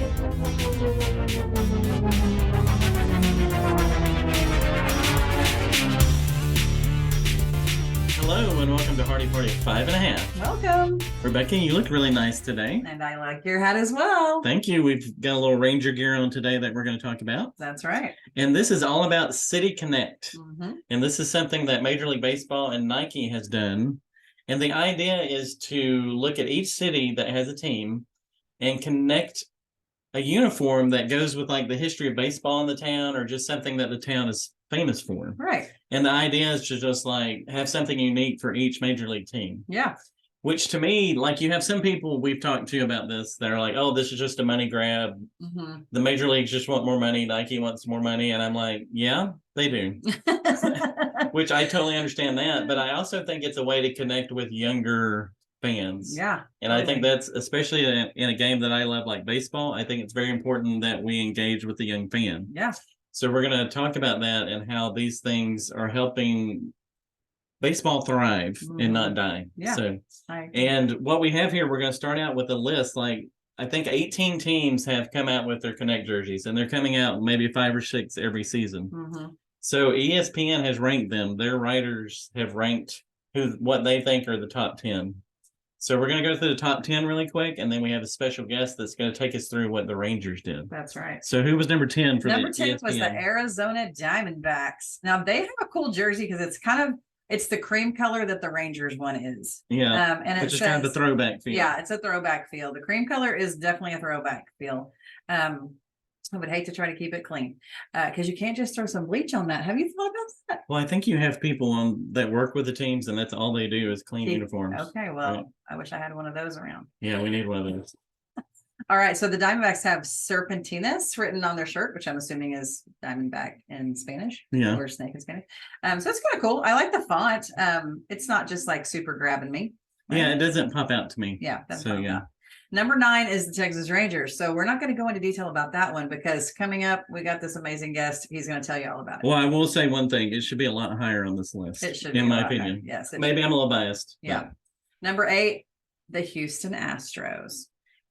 Hello and welcome to Hardy Party 5.5. Welcome. Rebecca, you look really nice today. And I like your hat as well. Thank you. We've got a little Ranger gear on today that we're going to talk about. That's right. And this is all about City Connect. Mm-hmm. And this is something that Major League Baseball and Nike has done. And the idea is to look at each city that has a team and connect a uniform that goes with like the history of baseball in the town or just something that the town is famous for. Right. And the idea is to just like have something unique for each major league team. Yeah. Which to me, like you have some people we've talked to about this that are like, oh, this is just a money grab. Mm-hmm. The major leagues just want more money. Nike wants more money. And I'm like, yeah, they do. Which I totally understand that. But I also think it's a way to connect with younger fans. Yeah. And I think that's, especially in a game that I love like baseball, I think it's very important that we engage with the young fan. Yeah. So we're going to talk about that and how these things are helping baseball thrive and not die. Yeah. So, and what we have here, we're going to start out with a list. Like I think 18 teams have come out with their Connect jerseys, and they're coming out maybe 5 or 6 every season. Mm-hmm. So ESPN has ranked them. Their writers have ranked what they think are the top 10. So we're going to go through the top 10 really quick, and then we have a special guest that's going to take us through what the Rangers did. That's right. So who was number 10 for number the 10 ESPN? was the Arizona Diamondbacks. Now, they have a cool jersey because it's the cream color that the Rangers one is. Yeah, and which is kind of a throwback feel. Yeah, it's a throwback feel. The cream color is definitely a throwback feel. I would hate to try to keep it clean because you can't just throw some bleach on that. Have you thought about that? Well, I think you have people that work with the teams, and that's all they do is clean uniforms. Okay, well, right? I wish I had one of those around. Yeah, we need one of those. All right, so the Diamondbacks have Serpentinas written on their shirt, which I'm assuming is Diamondback in Spanish. Yeah. Or snake in Spanish. So it's kind of cool. I like the font. It's not just like super grabbing me. Right? Yeah, it doesn't pop out to me. Yeah. So, yeah. Number 9 is the Texas Rangers. So we're not going to go into detail about that one because coming up, we got this amazing guest. He's going to tell you all about it. Well, I will say one thing. It should be a lot higher on this list. It should be, in my opinion. opinion. Yes. Maybe I'm a little biased. Yeah. But. Number 8, the Houston Astros.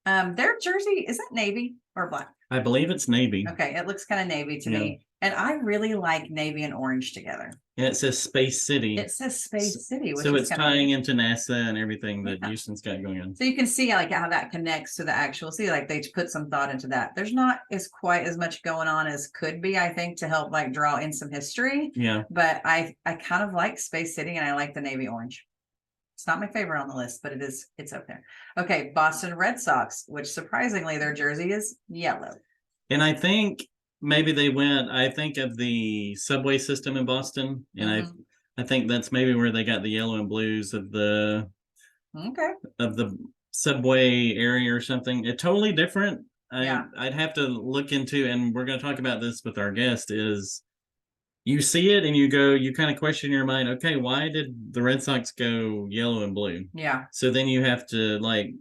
Their jersey, is that navy or black? I believe it's navy. Okay. It looks kind of navy to me. And I really like navy and orange together. And it says Space City. It says Space City. Which so it's tying into NASA and everything that Houston's got going on. So you can see like how that connects to the actual city. Like they put some thought into that. There's not quite as much going on as could be, I think, to help like draw in some history. Yeah. But I kind of like Space City and I like the navy orange. It's not my favorite on the list, but it's up there. Okay, Boston Red Sox, which surprisingly their jersey is yellow. And I think maybe I think of the subway system in Boston, and I think that's maybe where they got the yellow and blues of the subway area or something. It's totally different. I'd have to look into, and we're going to talk about this with our guest, is you see it and you kind of question your mind, okay, why did the Red Sox go yellow and blue? Yeah. So then you have to like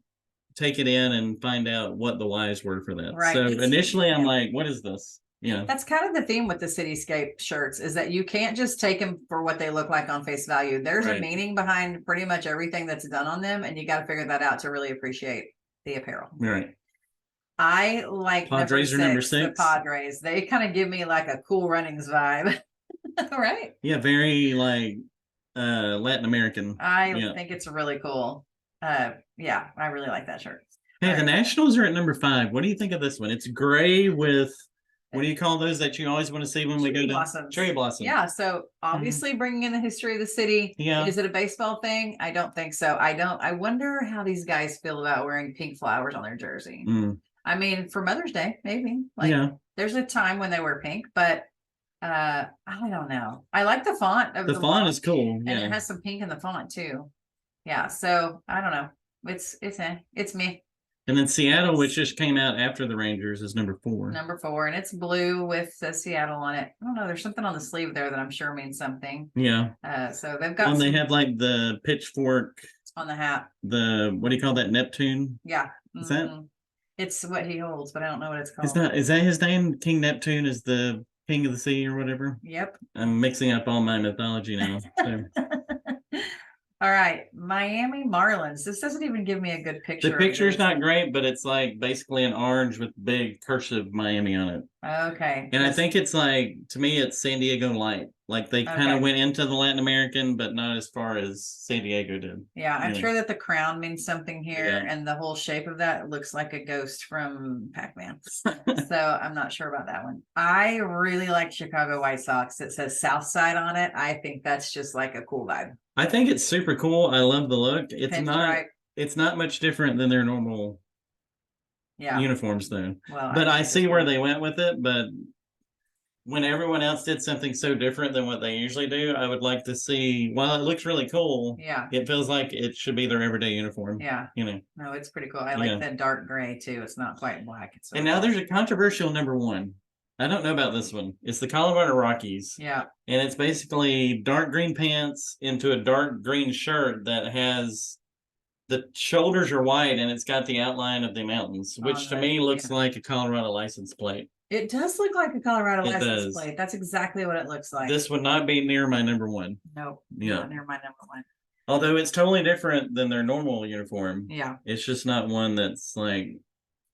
take it in and find out what the whys were for that. Right. So initially I'm like, what is this? Yeah. That's kind of the theme with the Cityscape shirts is that you can't just take them for what they look like on face value. There's a meaning behind pretty much everything that's done on them, and you got to figure that out to really appreciate the apparel. Right. I like Padres number 6. The Padres. They kind of give me like a Cool Runnings vibe. Right. Yeah, very like Latin American. I think it's really cool. I really like that shirt. Hey, the Nationals are at number 5. What do you think of this one? It's gray with, what do you call those that you always want to see when we go to cherry blossoms? Yeah, so obviously bringing in the history of the city. Yeah. Is it a baseball thing? I don't think so. I wonder how these guys feel about wearing pink flowers on their jersey. I mean, for Mother's Day, maybe. There's a time when they wear pink, but I don't know. I like the font of the font is cool. And it has some pink in the font too. Yeah, so I don't know. It's me. And then Seattle, which just came out after the Rangers, is number 4. Number 4, and it's blue with Seattle on it. I don't know. There's something on the sleeve there that I'm sure means something. Yeah. So they've got. And they have like the pitchfork on the hat. What do you call that? Neptune. Yeah. Is that? It's what he holds, but I don't know what it's called. Is that his name? King Neptune is the king of the sea or whatever. Yep. I'm mixing up all my mythology now. So. All right, Miami Marlins. This doesn't even give me a good picture. The picture's not great, but it's like basically an orange with big cursive Miami on it. Okay. And I think it's like, to me, it's San Diego Light. Like they kind of went into the Latin American, but not as far as San Diego did. Yeah, I'm sure that the crown means something here, and the whole shape of that looks like a ghost from Pac-Man. So I'm not sure about that one. I really like Chicago White Sox. It says South Side on it. I think that's just like a cool vibe. I think it's super cool. I love the look. It's not much different than their normal uniforms though. Well, but I see where they went with it, but when everyone else did something so different than what they usually do, I would like to see, while it looks really cool, it feels like it should be their everyday uniform. Yeah. No, it's pretty cool. I like that dark gray too. It's not quite black. And now there's a controversial number one. I don't know about this one. It's the Colorado Rockies. Yeah. And it's basically dark green pants into a dark green shirt that has the shoulders are white and it's got the outline of the mountains, which to me looks like a Colorado license plate. It does look like a Colorado license plate. That's exactly what it looks like. This would not be near my number one. Nope. Not near my number one. Although it's totally different than their normal uniform. Yeah. It's just not one that's like,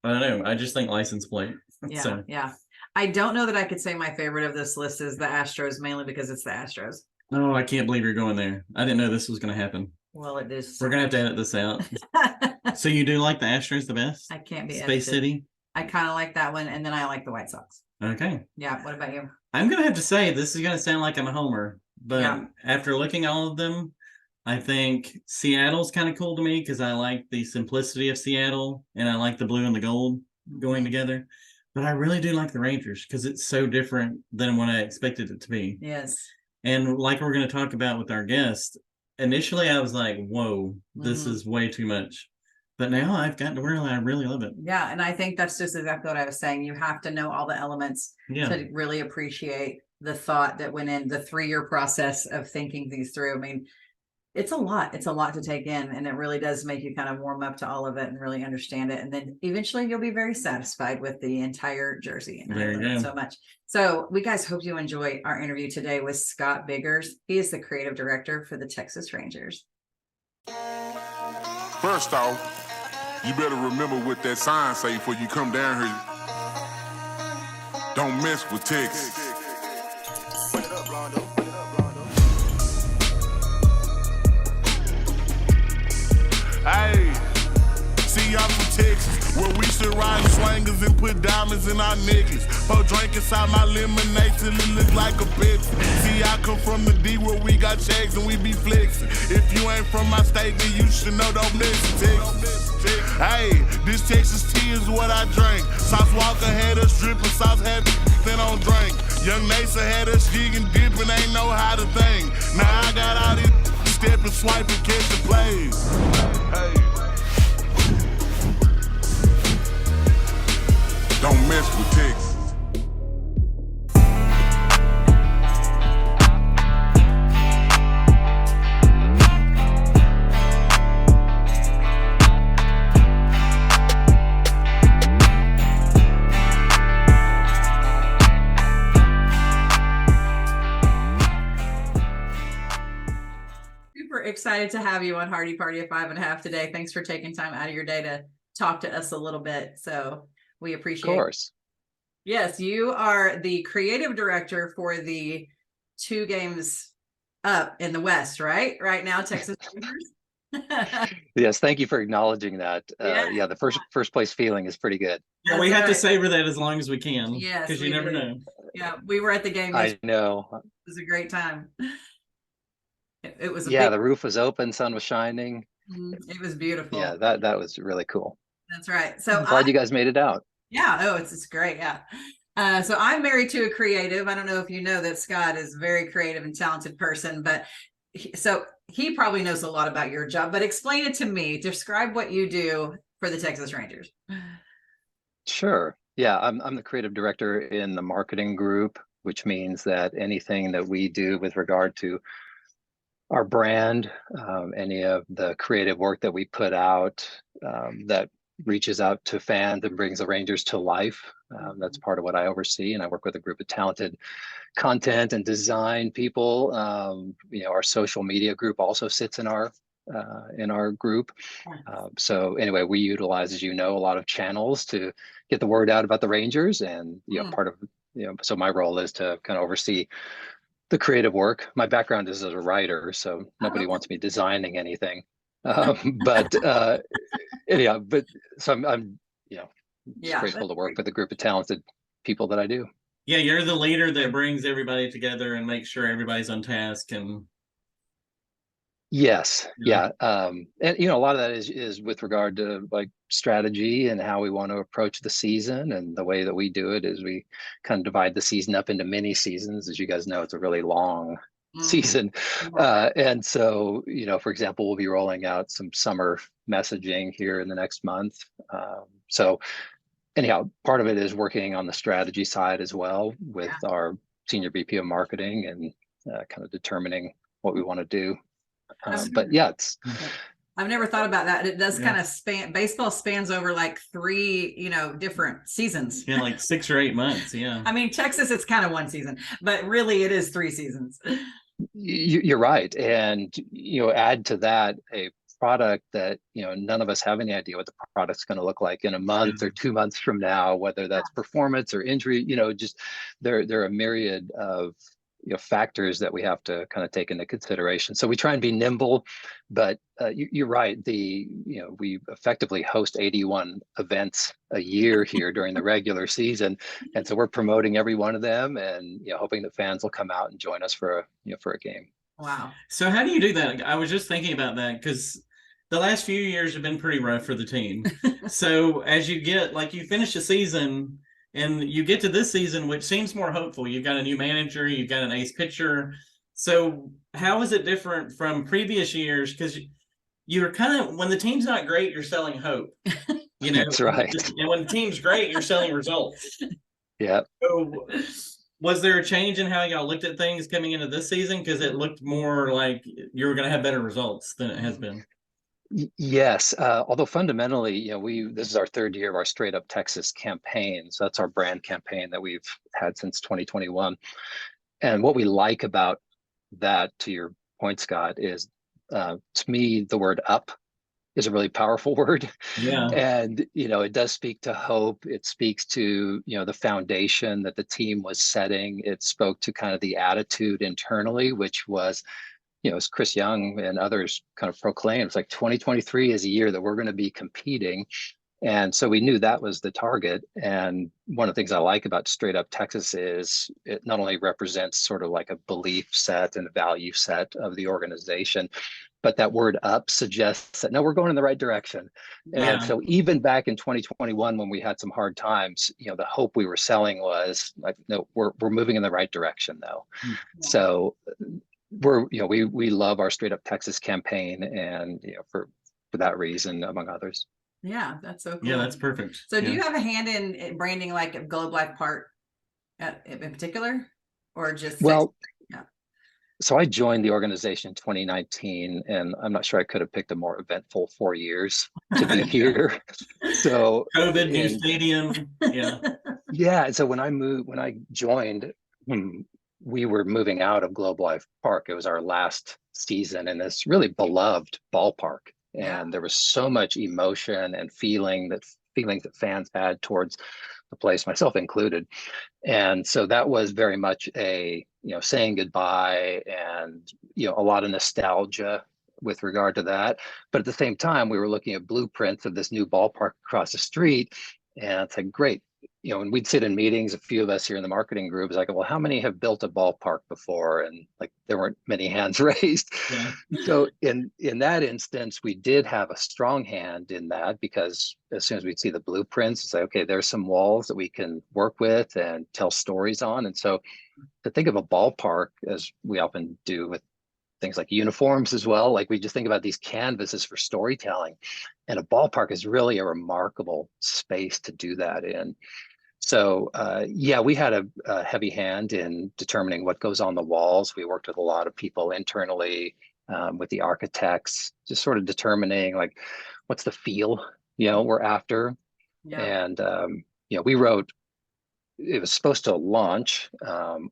I don't know. I just think license plate. Yeah. Yeah. I don't know that I could say my favorite of this list is the Astros, mainly because it's the Astros. Oh, I can't believe you're going there. I didn't know this was going to happen. Well, it is. We're going to have to edit this out. So you do like the Astros the best? I can't be Space City? I kind of like that one, and then I like the White Sox. Okay. Yeah. What about you? I'm going to have to say, this is going to sound like I'm a homer, but after looking at all of them, I think Seattle's kind of cool to me because I like the simplicity of Seattle, and I like the blue and the gold going together. But I really do like the Rangers because it's so different than what I expected it to be. Yes. And like we're going to talk about with our guest, initially I was like, whoa, this is way too much. But now I've gotten to where I really love it. Yeah, and I think that's just exactly what I was saying. You have to know all the elements to really appreciate the thought that went in the 3-year process of thinking these through. I mean, it's a lot. It's a lot to take in, and it really does make you kind of warm up to all of it and really understand it. And then eventually you'll be very satisfied with the entire jersey. And I love it so much. So we guys hope you enjoy our interview today with Scott Biggers. He is the creative director for the Texas Rangers. First off, you better remember what that sign say before you come down here. Don't mess with Texas. Hey, see y'all from Texas, where we should ride swangers and put diamonds in our necklace. Pour drink inside my lemonade till it look like a Pepsi. See, I come from the D where we got checks and we be flexing. If you ain't from my state, then you should know, don't mess with Texas. Hey, this Texas tea is what I drink. Sauce Walker had us dripping, Sauce had then on drink. Young Nasa had us jigging, dipping, ain't know how to think. Now I got all these stepping, swiping, catching plays. Hey. Don't mess with Texas. Excited to have you on Hardy Party of 5.5 today. Thanks for taking time out of your day to talk to us a little bit. So we appreciate it. Of course. Yes, you are the creative director for the 2 games up in the West, right? Right now, Texas Rangers. Yes, thank you for acknowledging that. Yeah, the first place feeling is pretty good. Yeah, we have to savor that as long as we can. Yes, because you never know. Yeah, we were at the game. I know. It was a great time. It was the roof was open, sun was shining. It was beautiful. Yeah, that was really cool. That's right. So I'm glad you guys made it out. Yeah. Oh, it's great. Yeah. So I'm married to a creative. I don't know if you know that Scott is a very creative and talented person, but he probably knows a lot about your job, but explain it to me. Describe what you do for the Texas Rangers. Sure. Yeah, I'm the creative director in the marketing group, which means that anything that we do with regard to our brand, any of the creative work that we put out that reaches out to fans and brings the Rangers to life. That's part of what I oversee, and I work with a group of talented content and design people. Our social media group also sits in our group. So anyway, we utilize, as you know, a lot of channels to get the word out about the Rangers, and part of so my role is to kind of oversee the creative work. My background is as a writer, so nobody wants me designing anything. But anyhow, so I'm just grateful to work with a group of talented people that I do. Yeah, you're the leader that brings everybody together and makes sure everybody's on task. And yes, yeah. And a lot of that is with regard to like strategy and how we want to approach the season. And the way that we do it is we kind of divide the season up into mini seasons. As you guys know, it's a really long season. And so, for example, we'll be rolling out some summer messaging here in the next month. So anyhow, part of it is working on the strategy side as well with our senior VP of marketing and kind of determining what we want to do. But yeah, I've never thought about that. It does kind of baseball spans over like 3, different seasons. Yeah, like 6 or 8 months. Yeah. I mean, Texas, it's kind of one season, but really it is 3 seasons. You're right. And, add to that a product that, none of us have any idea what the product's going to look like in a month or 2 months from now, whether that's performance or injury, just there are a myriad of factors that we have to kind of take into consideration. So we try and be nimble, but you're right. We effectively host 81 events a year here during the regular season, and so we're promoting every one of them, and hoping that fans will come out and join us for a game. Wow. So how do you do that? I was just thinking about that because the last few years have been pretty rough for the team. So as you get, like, you finish the season and you get to this season, which seems more hopeful. You've got a new manager, you've got an ace pitcher. So how is it different from previous years? Because you're kind of, when the team's not great, you're selling hope. That's right. And when the team's great, you're selling results. Yeah. So was there a change in how y'all looked at things coming into this season? Because it looked more like you were going to have better results than it has been. Yes, although fundamentally, this is our 3rd year of our Straight Up Texas campaign. So that's our brand campaign that we've had since 2021. And what we like about that, to your point, Scott, is to me, the word up is a really powerful word. Yeah. And, it does speak to hope. It speaks to, the foundation that the team was setting. It spoke to kind of the attitude internally, which was, as Chris Young and others kind of proclaimed, it's like 2023 is a year that we're going to be competing. And so we knew that was the target. And one of the things I like about Straight Up Texas is it not only represents sort of like a belief set and a value set of the organization, but that word up suggests that, no, we're going in the right direction. And so even back in 2021, when we had some hard times, the hope we were selling was like, no, we're moving in the right direction though. So we love our Straight Up Texas campaign, and for that reason, among others. Yeah, that's so cool. Yeah, that's perfect. So do you have a hand in branding like Globe Life Park in particular, or just So I joined the organization in 2019, and I'm not sure I could have picked a more eventful 4 years to be here. So COVID, new stadium. Yeah. So when I joined, we were moving out of Globe Life Park. It was our last season in this really beloved ballpark. And there was so much emotion and feelings that fans had towards the place, myself included. And so that was very much a, saying goodbye and, a lot of nostalgia with regard to that. But at the same time, we were looking at blueprints of this new ballpark across the street. And it's like, great. And we'd sit in meetings, a few of us here in the marketing group is like, well, how many have built a ballpark before? And like, there weren't many hands raised. Yeah. So in that instance, we did have a strong hand in that, because as soon as we'd see the blueprints, it's like, okay, there's some walls that we can work with and tell stories on. And so to think of a ballpark, as we often do with things like uniforms as well, like we just think about these canvases for storytelling, and a ballpark is really a remarkable space to do that in. So we had a heavy hand in determining what goes on the walls. We worked with a lot of people internally, with the architects, just sort of determining like, what's the feel we're after. Yeah. And, we wrote, it was supposed to launch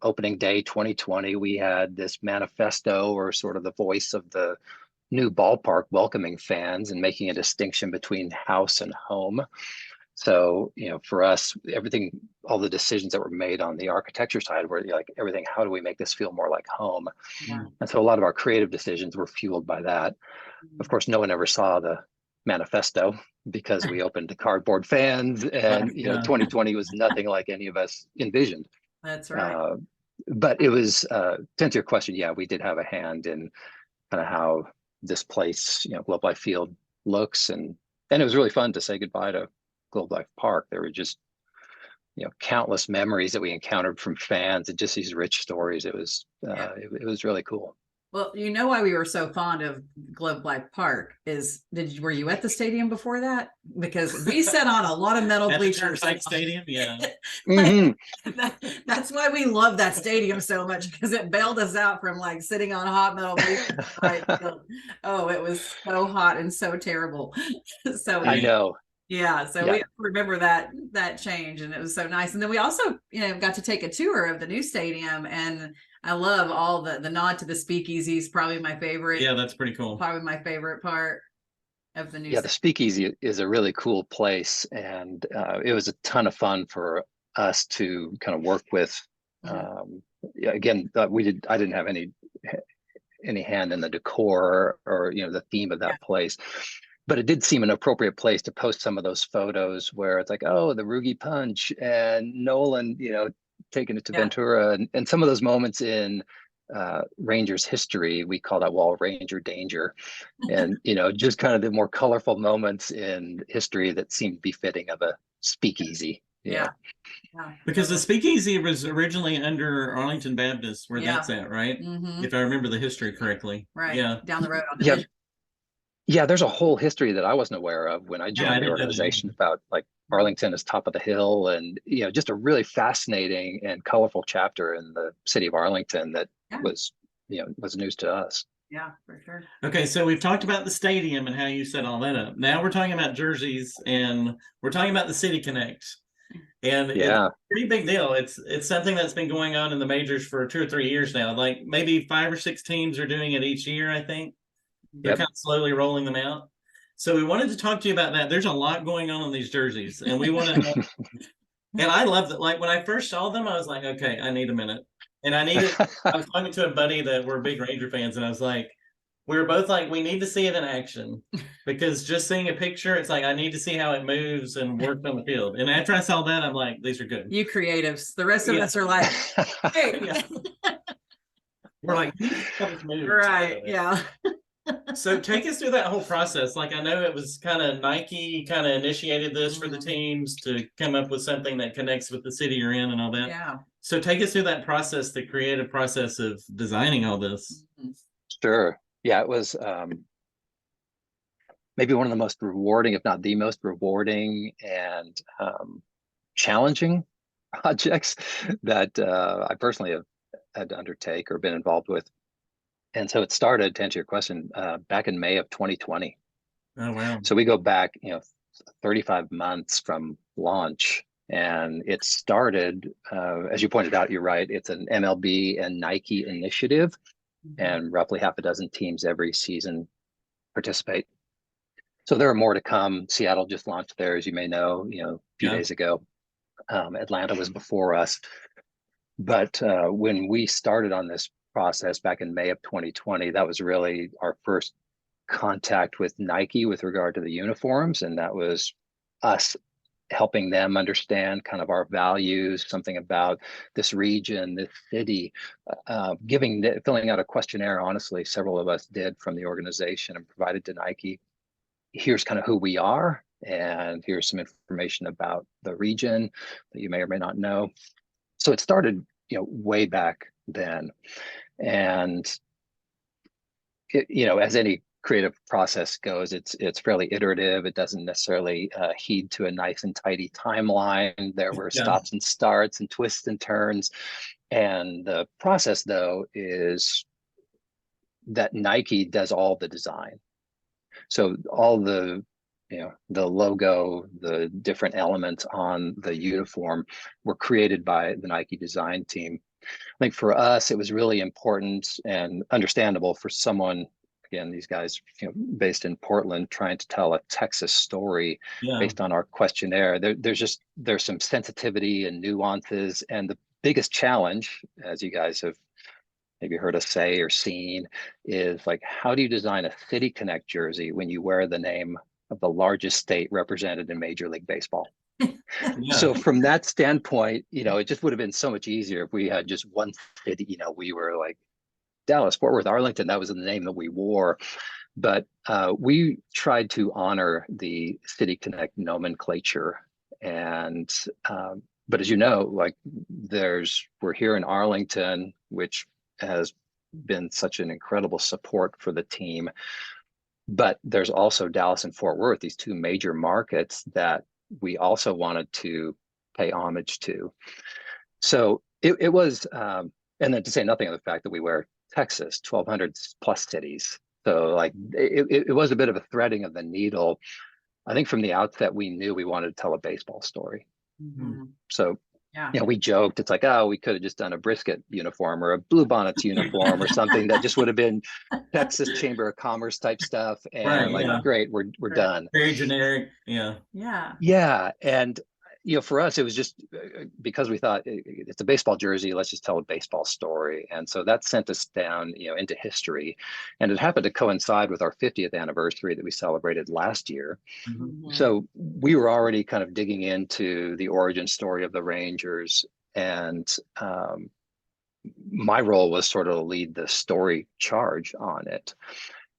opening day 2020. We had this manifesto, or sort of the voice of the new ballpark, welcoming fans and making a distinction between house and home. So, for us, everything, all the decisions that were made on the architecture side were like everything, how do we make this feel more like home? Yeah. And so a lot of our creative decisions were fueled by that. Of course, no one ever saw the manifesto because we opened to cardboard fans, and 2020 was nothing like any of us envisioned. That's right. But it was, to answer your question, yeah, we did have a hand in kind of how this place, Globe Life Field looks, and it was really fun to say goodbye to Globe Life Park. There were just countless memories that we encountered from fans, and just these rich stories. It was it was really cool. Well, why we were so fond of Globe Life Park is, were you at the stadium before that? Because we sat on a lot of metal bleachers. Stadium, yeah. That's why we love that stadium so much, because it bailed us out from like sitting on hot metal bleachers. Oh, it was so hot and so terrible. So I know. Yeah, so we remember that change, and it was so nice. And then we also, got to take a tour of the new stadium, and I love all the nod to the speakeasy is probably my favorite. Yeah, that's pretty cool. Probably my favorite part of the new. Yeah, the speakeasy is a really cool place, and it was a ton of fun for us to kind of work with. Again, I didn't have any hand in the decor or the theme of that place. But it did seem an appropriate place to post some of those photos where it's like, oh, the Rugi Punch and Nolan, taking it to Ventura, and some of those moments in Rangers history, we call that wall Ranger Danger. And, just kind of the more colorful moments in history that seemed befitting of a speakeasy. Yeah. Because the speakeasy was originally under Arlington Baptist, where that's at, right? Mm-hmm. If I remember the history correctly. Right. Yeah. Down the road on Division. Yeah, there's a whole history that I wasn't aware of when I joined the organization about like Arlington is top of the hill, and just a really fascinating and colorful chapter in the city of Arlington that was news to us. Yeah, for sure. Okay, so we've talked about the stadium and how you set all that up. Now we're talking about jerseys, and we're talking about the City Connect. And it's a pretty big deal. It's something that's been going on in the majors for 2 or 3 years now. Like maybe 5 or 6 teams are doing it each year, I think. They're kind of slowly rolling them out. So we wanted to talk to you about that. There's a lot going on in these jerseys, and we want to. And I love that. Like when I first saw them, I was like, okay, I need a minute. And I was talking to a buddy that we're big Ranger fans, and I was like, we were both like, we need to see it in action, because just seeing a picture, it's like I need to see how it moves and works on the field. And after I saw that, I'm like, these are good. You creatives. The rest of us are like, hey. We're like, right? Yeah. So take us through that whole process. Like, I know it was kind of Nike kind of initiated this for the teams to come up with something that connects with the city you're in and all that. Yeah. So take us through that process, the creative process of designing all this. Sure. Yeah, it was maybe one of the most rewarding, if not the most rewarding and challenging projects that I personally have had to undertake or been involved with. And so it started, to answer your question, back in May of 2020. Oh, wow. So we go back, 35 months from launch, and it started, as you pointed out, you're right, it's an MLB and Nike initiative, and roughly half a dozen teams every season participate. So there are more to come. Seattle just launched theirs, as you may know, a few days ago. Atlanta was before us. But when we started on this process back in May of 2020, that was really our first contact with Nike with regard to the uniforms. And that was us helping them understand kind of our values, something about this region, this city, filling out a questionnaire. Honestly, several of us did from the organization and provided to Nike. Here's kind of who we are, and here's some information about the region that you may or may not know. So it started, way back then. And as any creative process goes, it's fairly iterative. It doesn't necessarily heed to a nice and tidy timeline. There were stops and starts and twists and turns. And the process, though, is that Nike does all the design. So all the the logo, the different elements on the uniform were created by the Nike design team. I think for us, it was really important and understandable for someone, again, these guys, based in Portland, trying to tell a Texas story based on our questionnaire. There's some sensitivity and nuances, and the biggest challenge, as you guys have maybe heard us say or seen, is like, how do you design a City Connect jersey when you wear the name of the largest state represented in Major League Baseball? So from that standpoint, it just would have been so much easier if we had just one city. We were like Dallas, Fort Worth, Arlington. That was the name that we wore. But we tried to honor the City Connect nomenclature. And but as you know, like we're here in Arlington, which has been such an incredible support for the team. But there's also Dallas and Fort Worth, these two major markets that we also wanted to pay homage to. So it was, and then to say nothing of the fact that we wear Texas, 1,200 plus cities. So like it was a bit of a threading of the needle. I think from the outset, we knew we wanted to tell a baseball story. Mm-hmm. So we joked, it's like, oh, we could have just done a brisket uniform or a Blue Bonnets uniform or something that just would have been Texas Chamber of Commerce type stuff. And great, we're done. Very generic. Yeah. And, for us, it was just because we thought it's a baseball jersey, let's just tell a baseball story. And so that sent us down, into history. And it happened to coincide with our 50th anniversary that we celebrated last year. Mm-hmm. So we were already kind of digging into the origin story of the Rangers. And my role was sort of lead the story charge on it.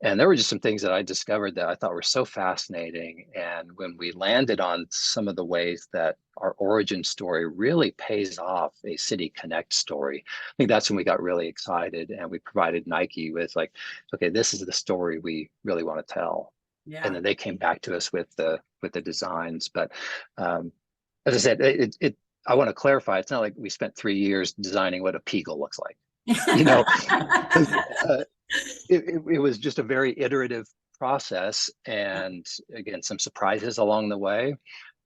And there were just some things that I discovered that I thought were so fascinating. And when we landed on some of the ways that our origin story really pays off a City Connect story, I think that's when we got really excited, and we provided Nike with like, okay, this is the story we really want to tell. Yeah. And then they came back to us with the designs. But as I said, I want to clarify, it's not like we spent 3 years designing what a Peagle looks like. It was just a very iterative process, and again, some surprises along the way.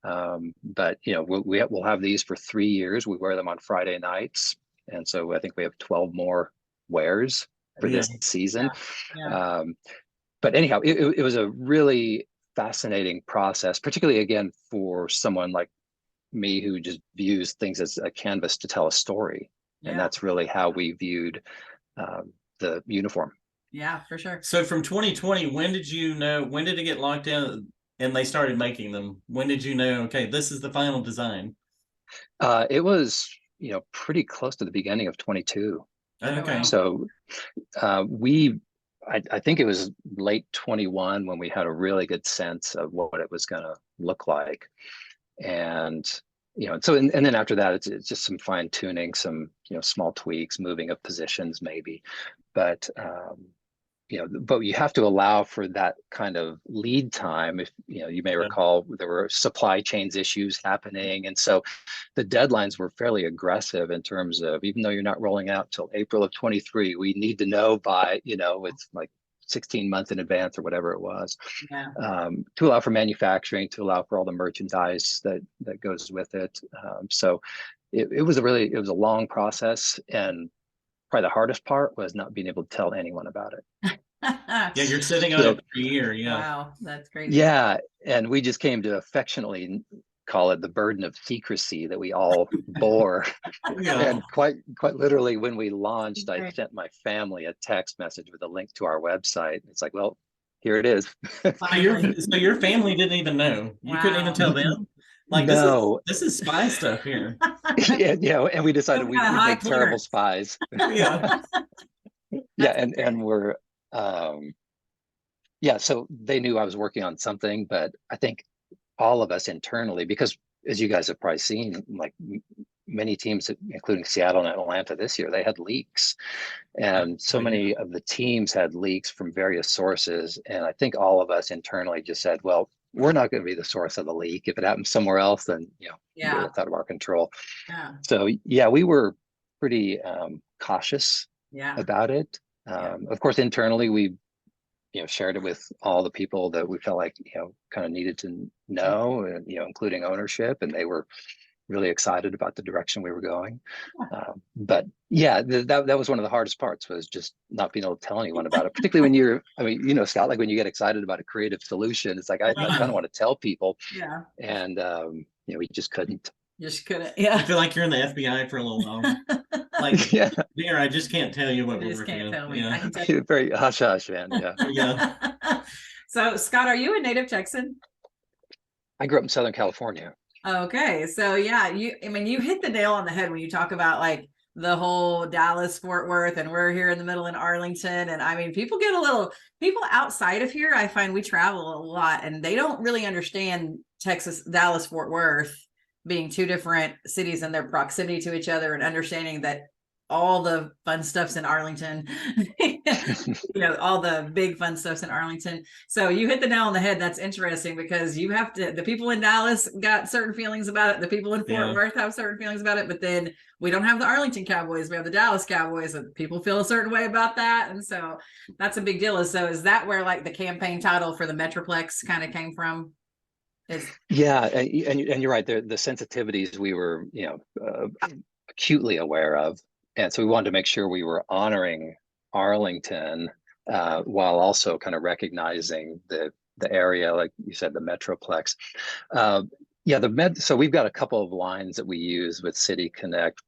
But we'll have these for 3 years. We wear them on Friday nights, and so I think we have 12 more wears for this season. But anyhow, it was a really fascinating process, particularly again for someone like me who just views things as a canvas to tell a story. And that's really how we viewed the uniform. Yeah, for sure. So from 2020, when did it get locked down and they started making them? When did you know, okay, this is the final design? It was, pretty close to the beginning of 22. Okay. So I think it was late 21 when we had a really good sense of what it was going to look like. And so and then after that, it's just some fine tuning, some small tweaks, moving of positions maybe, but but you have to allow for that kind of lead time. If you may recall, there were supply chains issues happening, and so the deadlines were fairly aggressive in terms of, even though you're not rolling out till April of 23, we need to know by it's like 16 months in advance or whatever it was, to allow for manufacturing, to allow for all the merchandise that goes with it. So it was a long process, and probably the hardest part was not being able to tell anyone about it. You're sitting on it for a year. Wow, that's crazy. Yeah, and we just came to affectionately call it the burden of secrecy that we all bore. And quite literally, when we launched, I sent my family a text message with a link to our website. It's like, well, here it is. So your family didn't even know. You couldn't even tell them. Like, no, this is spy stuff here. And we decided we'd make terrible spies. Yeah. And we're so they knew I was working on something, but I think all of us internally, because as you guys have probably seen, like many teams, including Seattle and Atlanta this year, they had leaks, and so many of the teams had leaks from various sources. And I think all of us internally just said, well, we're not going to be the source of the leak. If it happens somewhere else, then it's out of our control. So we were pretty cautious about it. Of course, internally we shared it with all the people that we felt like, kind of needed to know, and, including ownership, and they were really excited about the direction we were going. But yeah, that was one of the hardest parts, was just not being able to tell anyone about it, particularly when Scott, like when you get excited about a creative solution, it's like, I kind of want to tell people. Yeah. And, we just couldn't. Just couldn't. Yeah. I feel like you're in the FBI for a little while. Like, yeah, dear, I just can't tell you what You we're just working can't on. tell me. I Yeah. can tell you. very hush hush, man. Yeah. Yeah. So, Scott, are you a native Texan? I grew up in Southern California. Okay, so yeah, you hit the nail on the head when you talk about like the whole Dallas Fort Worth, and we're here in the middle in Arlington. And I mean, people outside of here, I find we travel a lot, and they don't really understand Dallas Fort Worth being two different cities and their proximity to each other, and understanding that all the fun stuff's in Arlington, all the big fun stuff's in Arlington. So you hit the nail on the head. That's interesting, because the people in Dallas got certain feelings about it. The people in Fort Worth have certain feelings about it, but then we don't have the Arlington Cowboys. We have the Dallas Cowboys, and people feel a certain way about that. And so that's a big deal. So is that where like the campaign title for the Metroplex kind of came from? Yeah. And you're right. The sensitivities we were, acutely aware of. And so we wanted to make sure we were honoring Arlington, while also kind of recognizing the area, like you said, the Metroplex. So we've got a couple of lines that we use with City Connect.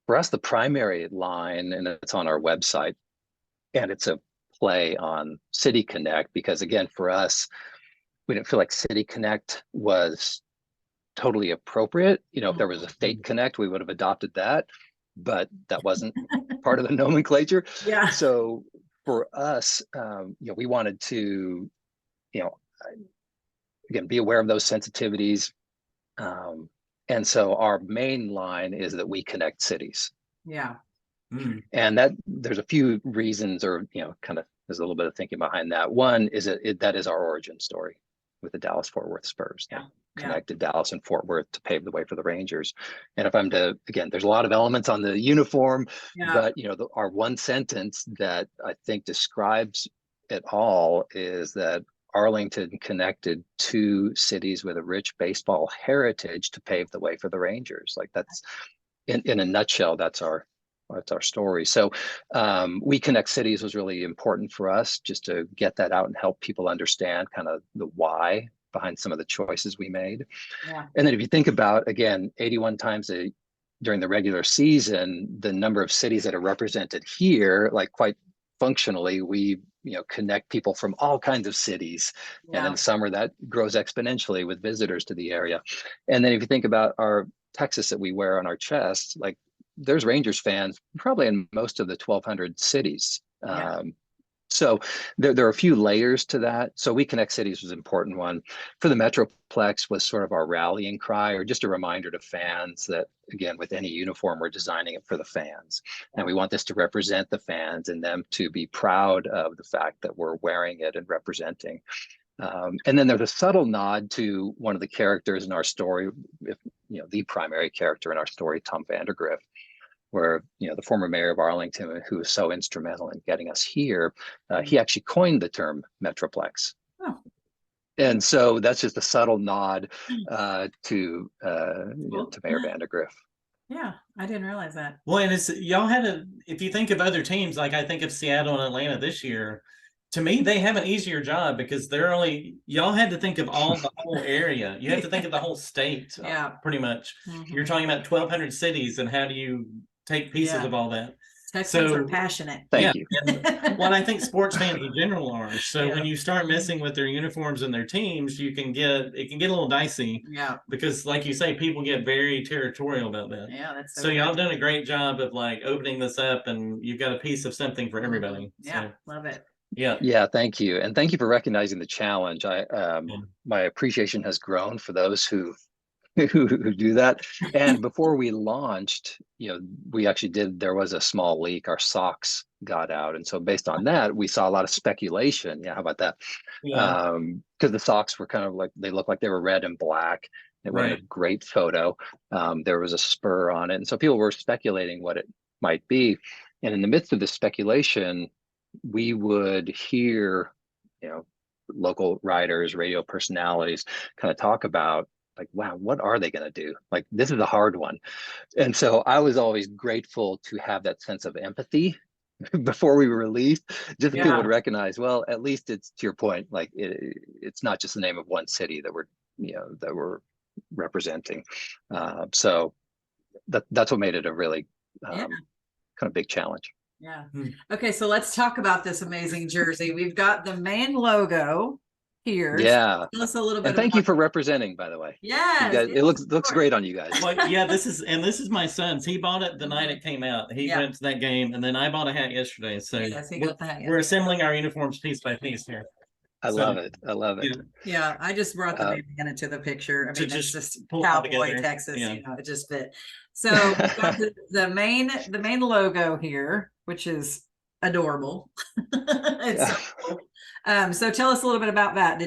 For us, the primary line, and it's on our website, and it's a play on City Connect, because again, for us, we didn't feel like City Connect was totally appropriate. If there was a State Connect, we would have adopted that, but that wasn't part of the nomenclature. Yeah. So for us, we wanted to, again, be aware of those sensitivities. And so our main line is that we connect cities. Yeah. And that there's a few reasons, or, kind of there's a little bit of thinking behind that. One is that is our origin story with the Dallas Fort Worth Spurs. Yeah. Connected Dallas and Fort Worth to pave the way for the Rangers. And if I'm to, again, there's a lot of elements on the uniform, but our one sentence that I think describes it all is that Arlington connected two cities with a rich baseball heritage to pave the way for the Rangers. Like, that's in a nutshell, that's our story. So we connect cities was really important for us, just to get that out and help people understand kind of the why behind some of the choices we made. Yeah. And then if you think about, again, 81 times during the regular season, the number of cities that are represented here, like quite functionally, we connect people from all kinds of cities. And in the summer, that grows exponentially with visitors to the area. And then if you think about our Texas that we wear on our chest, like, there's Rangers fans probably in most of the 1,200 cities. So there are a few layers to that. So we connect cities was an important one. For the Metroplex was sort of our rallying cry, or just a reminder to fans that, again, with any uniform, we're designing it for the fans. And we want this to represent the fans, and them to be proud of the fact that we're wearing it and representing. And then there's a subtle nod to one of the characters in our story, the primary character in our story, Tom Vandergriff, where, the former mayor of Arlington, who was so instrumental in getting us here, he actually coined the term Metroplex. Oh. And so that's just a subtle nod to Mayor Vandergriff. Yeah, I didn't realize that. Well, and y'all had if you think of other teams, like I think of Seattle and Atlanta this year, to me, they have an easier job, because y'all had to think of the whole area. You have to think of the whole state, pretty much. You're talking about 1,200 cities, and how do you take pieces of all that? Texans are passionate. Thank you. And I think sports fans in general are. So when you start messing with their uniforms and their teams, it can get a little dicey. Yeah. Because, like you say, people get very territorial about that. Yeah, that's so y'all done a great job of like opening this up, and you've got a piece of something for everybody. Yeah, love it. Yeah. Thank you. And thank you for recognizing the challenge. My appreciation has grown for those who do that. And before we launched, there was a small leak. Our socks got out. And so based on that, we saw a lot of speculation. Yeah, how about that? Because the socks were kind of like, they looked like they were red and black. It was a great photo. There was a spur on it. And so people were speculating what it might be. And in the midst of this speculation, we would hear local writers, radio personalities kind of talk about like, wow, what are they going to do? Like, this is a hard one. And so I was always grateful to have that sense of empathy before we were released, just that people would recognize, well, at least it's, to your point, like it's not just the name of one city that we're representing. So that's what made it a really kind of big challenge. Yeah. Okay, so let's talk about this amazing jersey. We've got the main logo here. Yeah. So tell us a little bit. And thank you for representing, by the way. Yes, guys, it looks great on you guys. Well, yeah, this is my son's. He bought it the night it came out. He went to that game, and then I bought a hat yesterday. So yes, he got the hat, we're assembling our uniforms piece by piece here. I love it. I love it. Yeah, I just brought the baby into the picture. I mean, it's just pull cowboy Texas, it just fit. So the main logo here, which is adorable. It's so cool. So tell us a little bit about that.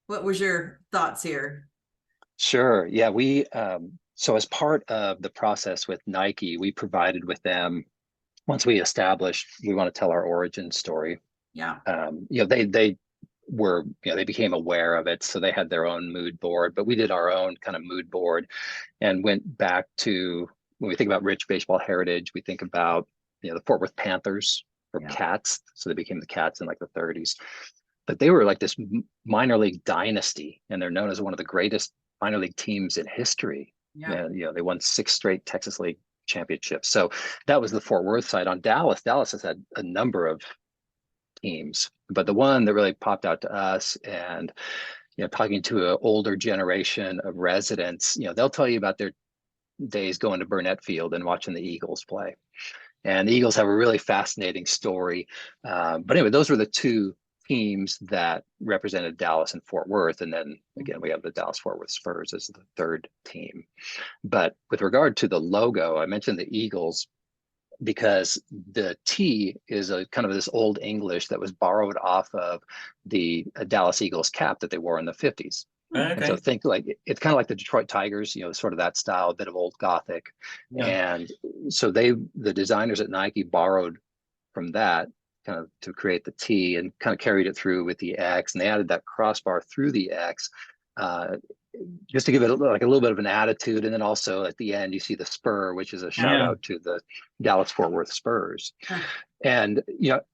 What was your thoughts here? Sure. Yeah, we so as part of the process with Nike, we provided with them, once we established we want to tell our origin story. Yeah. They were, they became aware of it. So they had their own mood board, but we did our own kind of mood board and went back to, when we think about rich baseball heritage, we think about, the Fort Worth Panthers or Cats. So they became the Cats in like the 30s. But they were like this minor league dynasty, and they're known as one of the greatest minor league teams in history. Yeah. They won 6 straight Texas League championships. So that was the Fort Worth side. On Dallas has had a number of teams, but the one that really popped out to us, and talking to an older generation of residents, they'll tell you about their days going to Burnett Field and watching the Eagles play. And the Eagles have a really fascinating story. But anyway, those were the two teams that represented Dallas and Fort Worth. And then again, we have the Dallas Fort Worth Spurs as the third team. But with regard to the logo, I mentioned the Eagles because the T is a kind of this old English that was borrowed off of the Dallas Eagles cap that they wore in the 50s. Okay. And so think like, it's kind of like the Detroit Tigers, sort of that style, a bit of old Gothic. Yeah. And so the designers at Nike borrowed from that kind of to create the T, and kind of carried it through with the X, and they added that crossbar through the X, just to give it like a little bit of an attitude. And then also at the end, you see the spur, which is a shout out to the Dallas Fort Worth Spurs. And,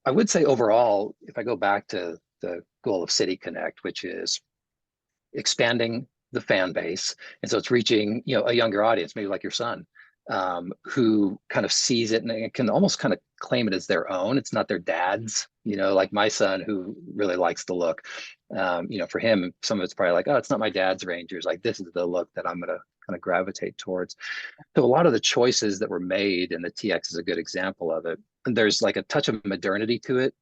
I would say overall, if I go back to the goal of City Connect, which is expanding the fan base. And so it's reaching, a younger audience, maybe like your son, who kind of sees it and can almost kind of claim it as their own. It's not their dad's, like my son, who really likes the look. For him, some of it's probably like, oh, it's not my dad's Rangers. Like, this is the look that I'm going to kind of gravitate towards. So a lot of the choices that were made, and the TX is a good example of it, and there's like a touch of modernity to it.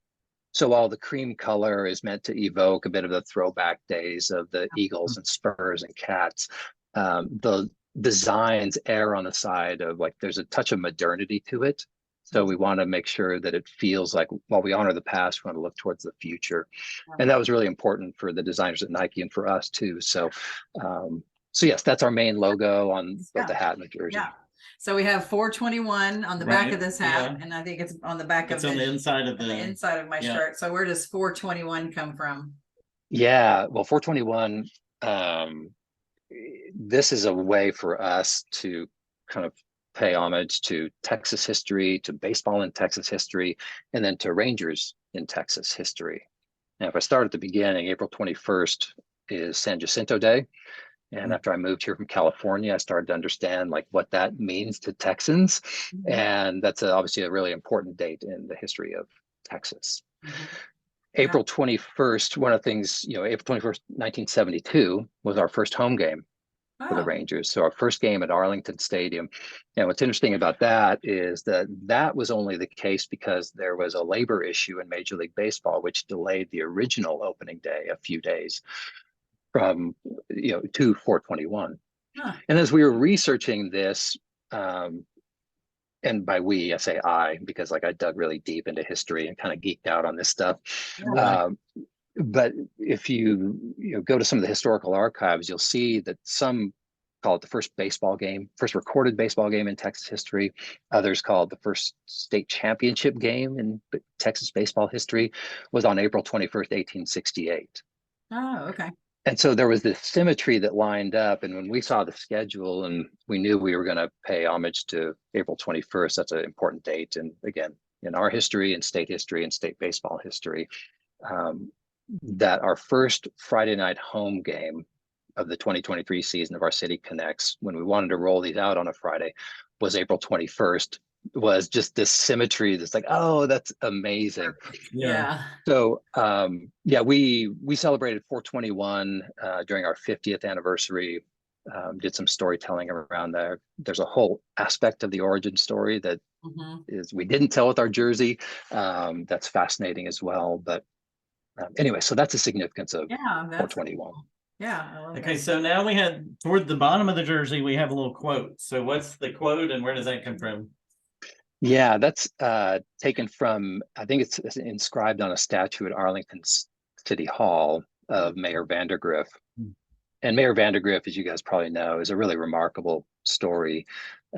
So while the cream color is meant to evoke a bit of the throwback days of the Eagles and Spurs and Cats, the designs err on the side of like, there's a touch of modernity to it. So we want to make sure that it feels like, while we honor the past, we want to look towards the future. And that was really important for the designers at Nike and for us too. So, so yes, that's our main logo on both the hat and the jersey. Yeah. So we have 421 on the back of this hat, and I think it's on the back of on the inside of the inside of my shirt. So where does 421 come from? Yeah, well, 421, this is a way for us to kind of pay homage to Texas history, to baseball in Texas history, and then to Rangers in Texas history. Now, if I start at the beginning, April 21st is San Jacinto Day. And after I moved here from California, I started to understand like what that means to Texans. And that's obviously a really important date in the history of Texas. April 21st, one of the things, April 21st, 1972 was our first home game for the Rangers. So our first game at Arlington Stadium. And what's interesting about that is that was only the case because there was a labor issue in Major League Baseball, which delayed the original opening day a few days from to 421. And as we were researching this, and by we, I say I, because like I dug really deep into history and kind of geeked out on this stuff. But if you go to some of the historical archives, you'll see that some call it the first baseball game, first recorded baseball game in Texas history. Others call it the first state championship game in Texas baseball history, was on April 21st, 1868. Oh, okay. And so there was this symmetry that lined up. And when we saw the schedule and we knew we were going to pay homage to April 21st, that's an important date. And again, in our history and state baseball history, that our first Friday night home game of the 2023 season of our City Connects, when we wanted to roll these out on a Friday, was April 21st, was just this symmetry that's like, oh, that's amazing. Yeah. So yeah, we celebrated 421 during our 50th anniversary, did some storytelling around there. There's a whole aspect of the origin story that is we didn't tell with our jersey. That's fascinating as well. But anyway, so that's the significance of 421. Cool. Yeah. Okay, so now we had toward the bottom of the jersey, we have a little quote. So what's the quote and where does that come from? Yeah, that's taken from, I think it's inscribed on a statue at Arlington City Hall of Mayor Vandergriff. And Mayor Vandergriff, as you guys probably know, is a really remarkable story.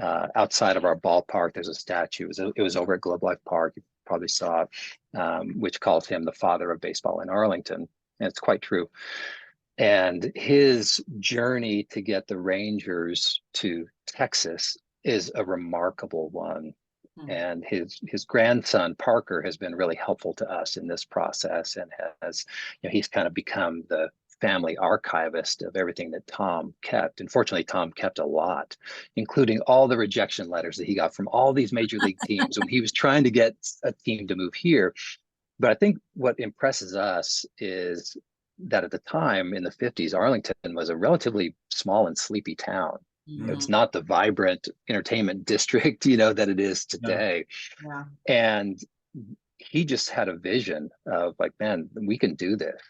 Outside of our ballpark, there's a statue. It was over at Globe Life Park. You probably saw it, which calls him the father of baseball in Arlington. And it's quite true. And his journey to get the Rangers to Texas is a remarkable one. And his grandson Parker has been really helpful to us in this process, and has, he's kind of become the family archivist of everything that Tom kept. And fortunately, Tom kept a lot, including all the rejection letters that he got from all these major league teams when he was trying to get a team to move here. But I think what impresses us is that at the time in the 50s, Arlington was a relatively small and sleepy town. It's not the vibrant entertainment district, that it is today. Yeah. And he just had a vision of like, man, we can do this.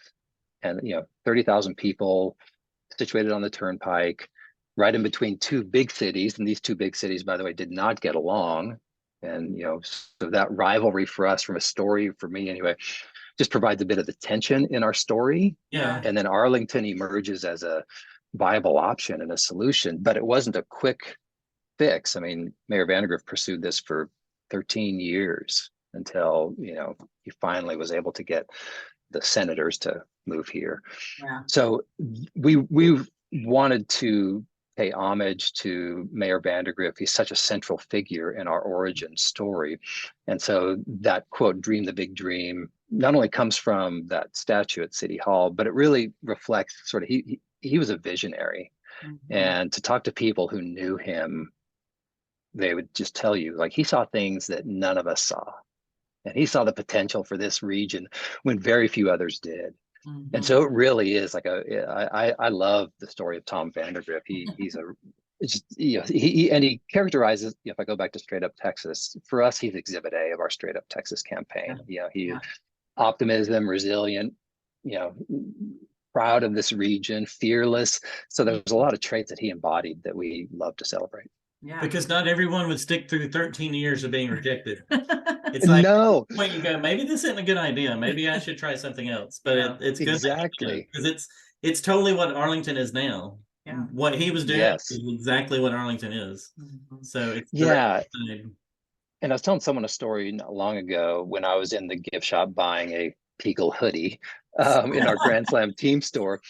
And, 30,000 people situated on the turnpike, right in between two big cities. And these two big cities, by the way, did not get along. And, so that rivalry for us, from a story, for me anyway, just provides a bit of the tension in our story. Yeah. And then Arlington emerges as a viable option and a solution, but it wasn't a quick fix. I mean, Mayor Vandergriff pursued this for 13 years until, he finally was able to get the senators to move here. Yeah. So we wanted to pay homage to Mayor Vandergriff. He's such a central figure in our origin story. And so that quote, "Dream the big dream," not only comes from that statue at City Hall, but it really reflects sort of, he was a visionary. And to talk to people who knew him, they would just tell you, like, he saw things that none of us saw. And he saw the potential for this region when very few others did. And so it really is like I love the story of Tom Vandergriff. He characterizes, if I go back to Straight Up Texas, for us, he's exhibit A of our Straight Up Texas campaign. Optimism, resilient, proud of this region, fearless. So there's a lot of traits that he embodied that we love to celebrate. Yeah. Because not everyone would stick through 13 years of being rejected. It's like, no, when you go, maybe this isn't a good idea. Maybe I should try something else. But it's good. Exactly. Because it's totally what Arlington is now. Yeah. What he was doing is exactly what Arlington is. So it's And I was telling someone a story not long ago when I was in the gift shop buying a Peagle hoodie in our Grand Slam team store.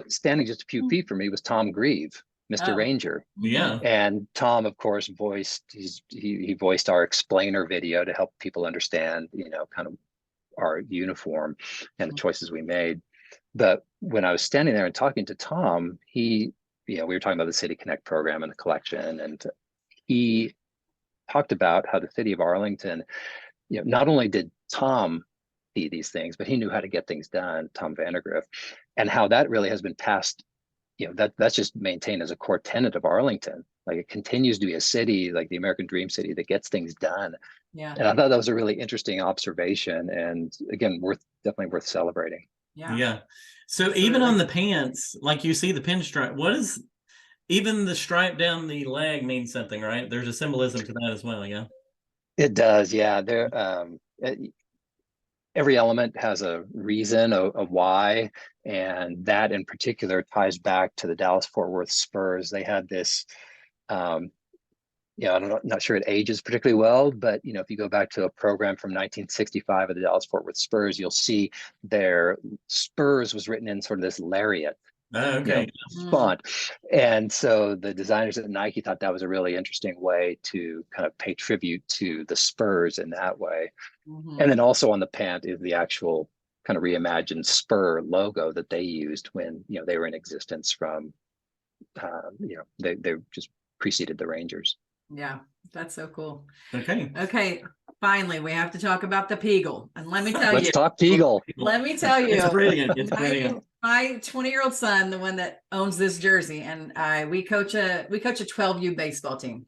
Standing just a few feet from me was Tom Grieve, Mr. Ranger. Yeah. And Tom, of course, he voiced our explainer video to help people understand, kind of our uniform and the choices we made. But when I was standing there and talking to Tom, we were talking about the City Connect program and the collection, and he talked about how the city of Arlington, not only did Tom see these things, but he knew how to get things done, Tom Vandergriff, and how that really has been passed. That's just maintained as a core tenet of Arlington. Like, it continues to be a city, like the American dream city, that gets things done. Yeah. And I thought that was a really interesting observation, and again, definitely worth celebrating. Yeah. So even on the pants, like you see the pinstripe, what is even the stripe down the leg means something, right? There's a symbolism to that as well. Yeah. It does. Yeah. There, every element has a reason, a why, and that in particular ties back to the Dallas-Fort Worth Spurs. They had this, I'm not sure it ages particularly well, but if you go back to a program from 1965 of the Dallas-Fort Worth Spurs, you'll see their Spurs was written in sort of this lariat. Okay. Font. And so the designers at Nike thought that was a really interesting way to kind of pay tribute to the Spurs in that way. And then also on the pant is the actual kind of reimagined Spur logo that they used when they were in existence from they just preceded the Rangers. Yeah, that's so cool. Okay. Finally, we have to talk about the Peagle. And let me tell you. Let's talk Peagle. Let me tell you. It's brilliant. It's brilliant. My 20-year-old son, the one that owns this jersey, and we coach a 12U baseball team.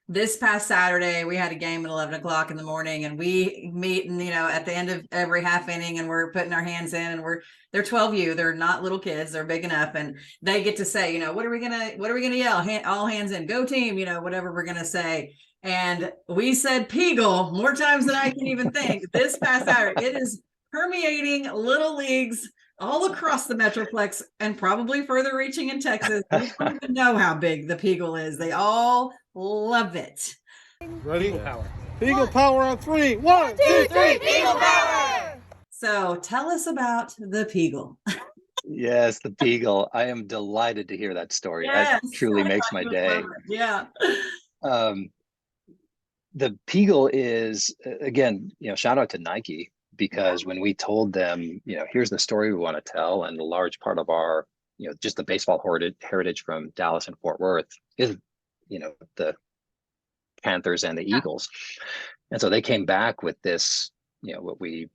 This past Saturday, we had a game at 11 o'clock in the morning, and we meet, and at the end of every half inning, and we're putting our hands in, and they're 12U, they're not little kids, they're big enough, and they get to say, what are we gonna yell? All hands in, go team, whatever we're gonna say. And we said Peagle more times than I can even think. This past Saturday, it is permeating little leagues all across the Metroplex and probably further reaching in Texas. We don't even know how big the Peagle is. They all love it. Ready? Peagle power. Peagle power on 3. 1, 2, 3. Peagle power. So tell us about the Peagle. Yes, the Peagle. I am delighted to hear that story. Yes, that truly makes my day. Yeah. The Peagle is, again, shout out to Nike, because when we told them, here's the story we want to tell, and a large part of our, just the baseball heritage from Dallas and Fort Worth is, the Panthers and the Eagles. And so they came back with this, what we,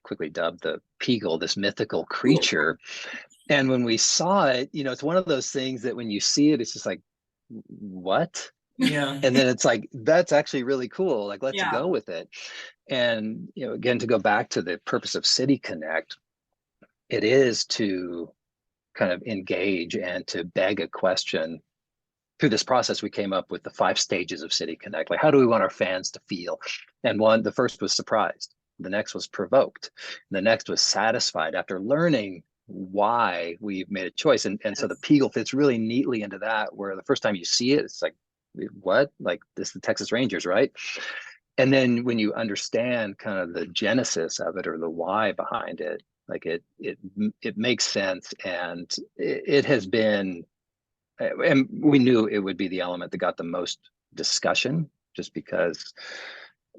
quickly dubbed the Peagle, this mythical creature. And when we saw it, it's one of those things that when you see it, it's just like, what? Yeah. And then it's like, that's actually really cool. Like, let's go with it. And, again, to go back to the purpose of City Connect, it is to kind of engage and to beg a question. Through this process, we came up with the 5 stages of City Connect. Like, how do we want our fans to feel? And the first was surprised. The next was provoked. And the next was satisfied after learning why we've made a choice. And so the Peagle fits really neatly into that, where the first time you see it, it's like, what? Like, this is the Texas Rangers, right? And then when you understand kind of the genesis of it, or the why behind it, like it makes sense. And it has been, and we knew it would be the element that got the most discussion, just because,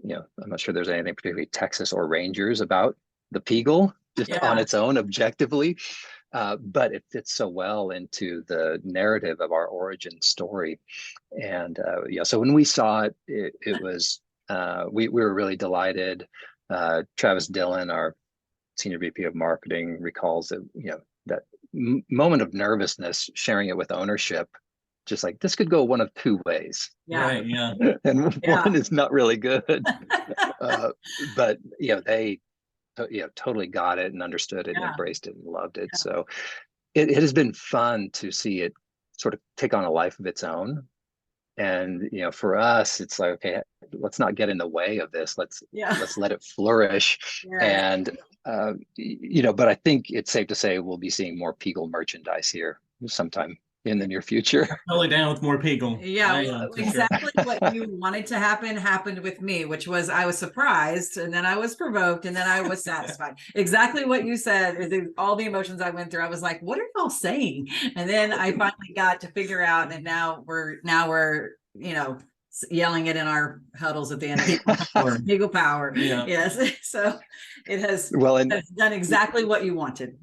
I'm not sure there's anything particularly Texas or Rangers about the Peagle, just on its own objectively. But it fits so well into the narrative of our origin story. And so when we saw it, it was, we were really delighted. Travis Dillon, our senior VP of marketing, recalls that, that moment of nervousness, sharing it with ownership, just like, this could go one of 2 ways. Right. Yeah. And one is not really good. But they totally got it and understood it and embraced it and loved it. So it has been fun to see it sort of take on a life of its own. And for us, it's like, okay, let's not get in the way of this. Let's let it flourish. And but I think it's safe to say we'll be seeing more Peagle merchandise here sometime in the near future. Totally down with more Peagle. Yeah, exactly what you wanted to happen happened with me, which was I was surprised, and then I was provoked, and then I was satisfied. Exactly what you said is all the emotions I went through. I was like, what are y'all saying? And then I finally got to figure out, and now we're yelling it in our huddles at the end of Peagle power. Yeah. Yes. So it has done exactly what you wanted.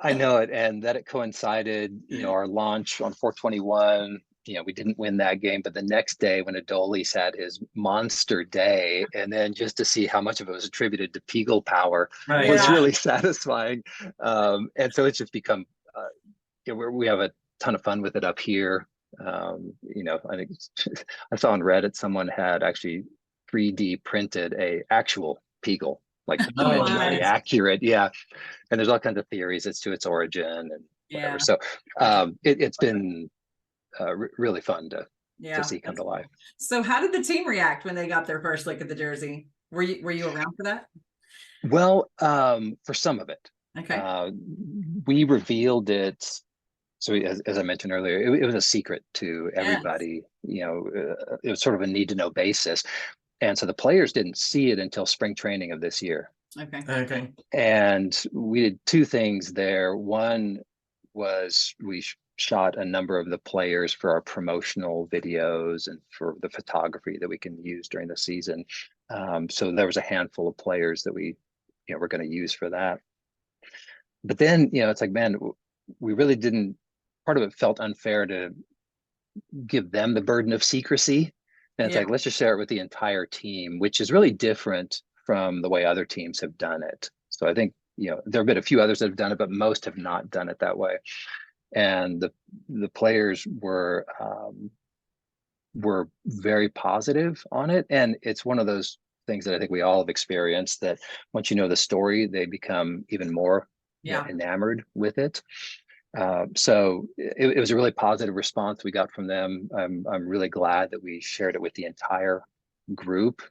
I know it, and that it coincided, our launch on 4/21. We didn't win that game, but the next day when Adolis had his monster day, and then just to see how much of it was attributed to Peagle power was really satisfying. And so it's just become, we have a ton of fun with it up here. I think I saw on Reddit someone had actually 3D printed a actual Peagle, like dimensionally accurate. Yeah. And there's all kinds of theories as to its origin and whatever. So it's been really fun to see come to life. So how did the team react when they got their first look at the jersey? Were you around for that? Well, for some of it, Okay. we revealed it. So as I mentioned earlier, it was a secret to Yes. everybody. It was sort of a need to know basis. And so the players didn't see it until spring training of this year. Okay. Okay. And we did two things there. One was we shot a number of the players for our promotional videos and for the photography that we can use during the season. So there was a handful of players that we, were going to use for that. But then, it's like, man, we really didn't, part of it felt unfair to give them the burden of secrecy. And it's like, let's just share it with the entire team, which is really different from the way other teams have done it. So I think, there have been a few others that have done it, but most have not done it that way. And the players were very positive on it. And it's one of those things that I think we all have experienced, that once you know the story, they become even more enamored with it. So it was a really positive response we got from them. I'm really glad that we shared it with the entire group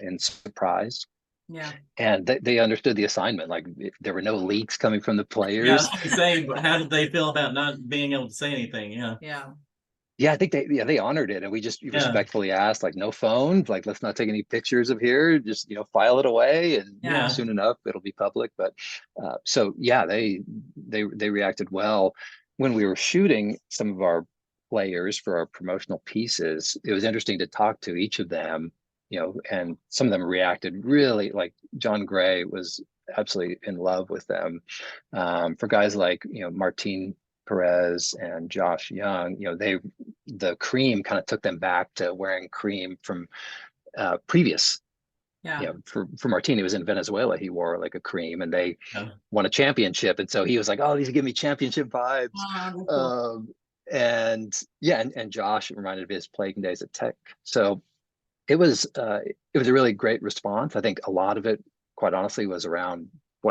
in surprise. Yeah. And they understood the assignment. Like, there were no leaks coming from the players. Yeah, I was gonna say, but how did they feel about not being able to say anything? Yeah. Yeah. Yeah, I think they honored it, and we just respectfully asked, like, no phones, like, let's not take any pictures of here, just file it away, and soon enough it'll be public. But so yeah, they reacted well. When we were shooting some of our players for our promotional pieces, it was interesting to talk to each of them, and some of them reacted really, like John Gray was absolutely in love with them. For guys like Martin Perez and Josh Young, the cream kind of took them back to wearing cream from previous. Yeah. For Martin, it was in Venezuela. He wore like a cream, and they won a championship, and so he was like, "Oh, these give me championship vibes." Cool. And Josh reminded of his playing days at Tech. So it was a really great response. I think a lot of it, quite honestly, was around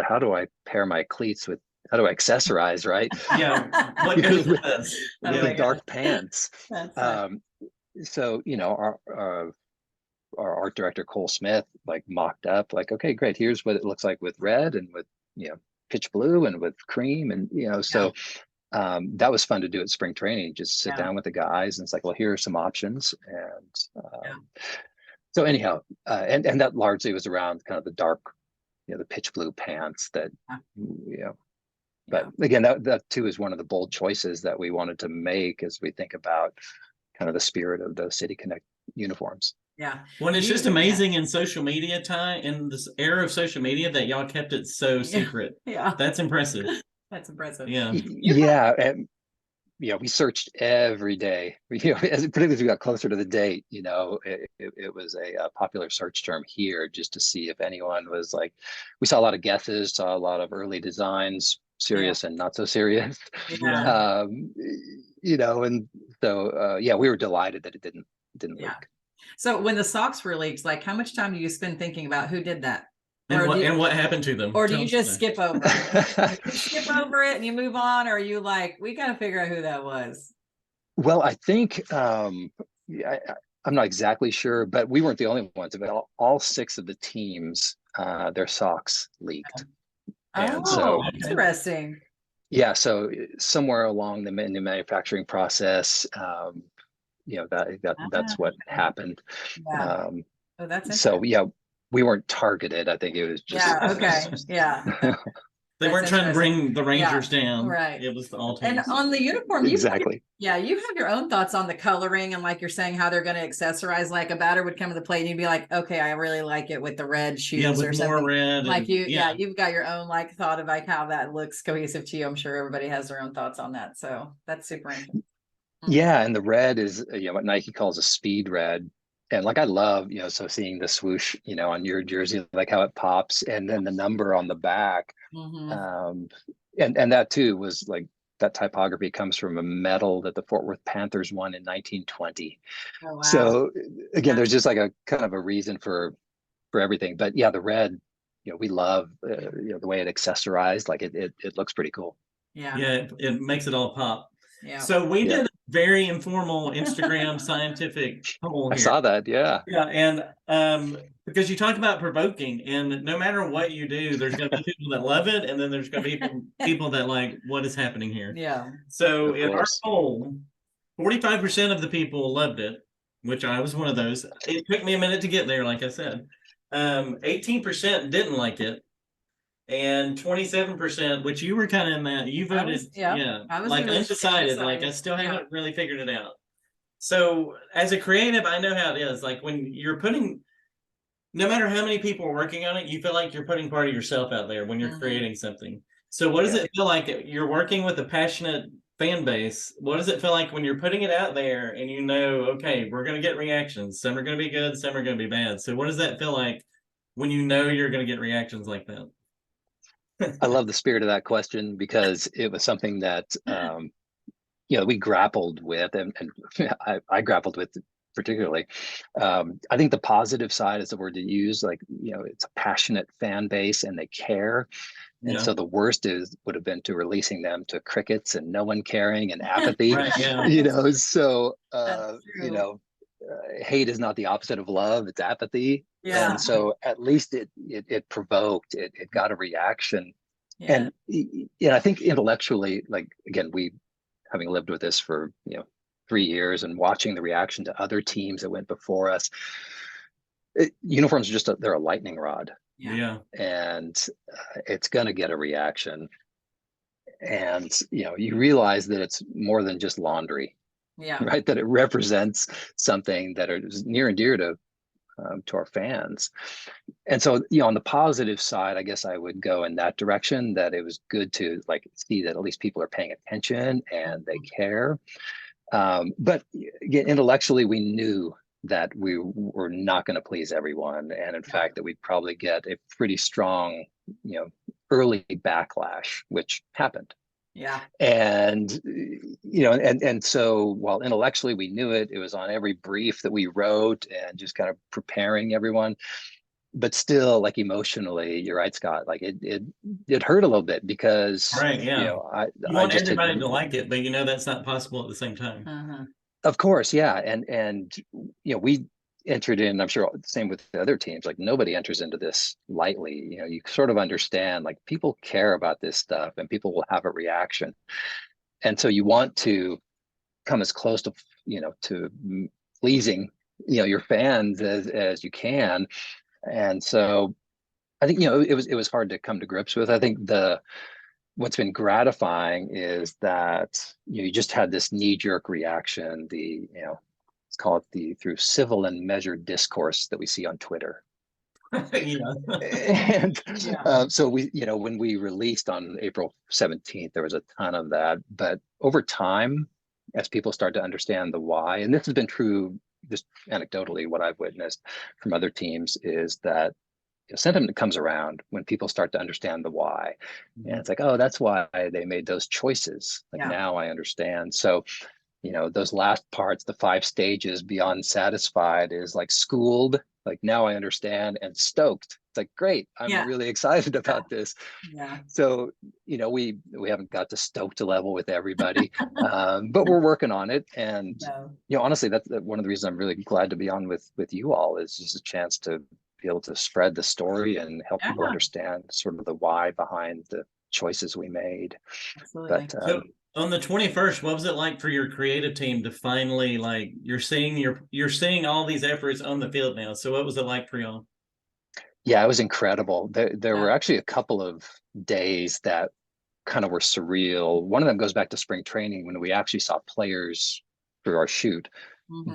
how do I pair my cleats with, how do I accessorize, right? Yeah. What goes with this? The dark pants. That's So our art director Cole Smith like mocked up, like, okay, great, here's what it looks like with red and with pitch blue and with cream, and so that was fun to do at spring training. Just sit down with the guys, and it's like, well, here are some options. And so anyhow, and that largely was around kind of the dark, the pitch blue pants that but again, that too is one of the bold choices that we wanted to make as we think about kind of the spirit of the City Connect uniforms. Yeah. Well, it's just amazing in social media time, in this era of social media, that y'all kept it so secret. Yeah. That's impressive. That's impressive. Yeah. Yeah. And we searched every day, particularly as we got closer to the date, it was a popular search term here, just to see if anyone was like, we saw a lot of guesses, saw a lot of early designs, serious and not so serious. Yeah. And so we were delighted that it didn't leak. So when the socks were leaked, like, how much time do you spend thinking about who did that? And what happened to them? Or do you just skip over it? You skip over it and you move on, or are you like, we got to figure out who that was? Well, I think I'm not exactly sure, but we weren't the only ones. But all 6 of the teams, their socks leaked. And so interesting. Yeah, so somewhere along in the manufacturing process, that's what happened. Yeah. That's so we weren't targeted. I think it was just okay. Yeah. They weren't trying to bring the Rangers down. Right. It was all teams. And on the uniform, exactly. you have your own thoughts on the coloring, and like you're saying, how they're going to accessorize. Like a batter would come to the plate and you'd be like, okay, I really like it with the red shoes with or something. More red. Like you've got your own like thought of like how that looks cohesive to you. I'm sure everybody has their own thoughts on that. So that's super interesting. Yeah, and the red is what Nike calls a speed red. And like, I love, so seeing the swoosh, on your jersey, like how it pops, and then the number on the back. And that too was like, that typography comes from a medal that the Fort Worth Panthers won in 1920. Oh, wow. So again, there's just like a kind of a reason for everything. But yeah, the red, we love, the way it accessorized, like it looks pretty cool. Yeah. Yeah, it makes it all pop. Yeah. So we did very informal Instagram scientific poll I here. saw that. Yeah. Yeah, and because you talk about provoking, and no matter what you do, there's going to be people that love it, and then there's going to be people that like what is happening here. Yeah. So Of in our course. poll, 45% of the people loved it, which I was one of those. It took me a minute to get there, like I said. 18% didn't like it, and 27%, which you were kind of in that. You voted, I was like undecided. Like I still haven't really figured it out. So as a creative, I know how it is. Like when you're putting, no matter how many people are working on it, you feel like you're putting part of yourself out there when you're creating something. So what does it feel like? You're working with a passionate fan base. What does it feel like when you're putting it out there and you know, okay, we're going to get reactions. Some are going to be good, some are going to be bad. So what does that feel like when you know you're going to get reactions like that? I love the spirit of that question because it was something that we grappled with, and I grappled with particularly. I think the positive side is the word to use. Like, it's a passionate fan base and they care. And so the worst would have been to releasing them to crickets and no one caring and apathy. Right, yeah. So hate is not the opposite of love; it's apathy. Yeah. And so at least it provoked, it got a reaction. Yeah. And I think intellectually, like again, we having lived with this for 3 years and watching the reaction to other teams that went before us, uniforms are just they're a lightning rod. Yeah. And it's going to get a reaction. And you realize that it's more than just laundry. Yeah. Right, that it represents something that is near and dear to our fans. And so, on the positive side, I guess I would go in that direction, that it was good to like see that at least people are paying attention and they care. But again, intellectually, we knew that we were not going to please everyone. And in fact, that we'd probably get a pretty strong, early backlash, which happened. Yeah. And and so while intellectually we knew it was on every brief that we wrote and just kind of preparing everyone, but still, like emotionally, you're right, Scott, like it hurt a little bit because right, yeah. you want everybody to like it, but that's not possible at the same time. Of course, yeah. And we entered in, I'm sure the same with the other teams, like nobody enters into this lightly. You sort of understand, like, people care about this stuff and people will have a reaction. And so you want to come as close to, to pleasing, your fans as you can. And so I think, it was hard to come to grips with. I think what's been gratifying is that you just had this knee-jerk reaction, let's call it through civil and measured discourse that we see on Twitter. And so we, when we released on April 17th, there was a ton of that. But over time, as people start to understand the why, and this has been true just anecdotally, what I've witnessed from other teams is that sentiment comes around when people start to understand the why. And it's like, oh, that's why they made those choices. Like, now I understand. So, those last parts, the 5 stages beyond satisfied is like schooled, like now I understand, and stoked. It's like, great, I'm really excited about this. Yeah. So, we haven't got to stoked level with everybody, but we're working on it. And, honestly, that's one of the reasons I'm really glad to be on with you all, is just a chance to be able to spread the story and help people understand sort of the why behind the choices we made. Absolutely. But so on the 21st, what was it like for your creative team to finally, like, you're seeing all these efforts on the field now? So what was it like for y'all? Yeah, it was incredible. There were actually a couple of days that kind of were surreal. One of them goes back to spring training when we actually saw players through our shoot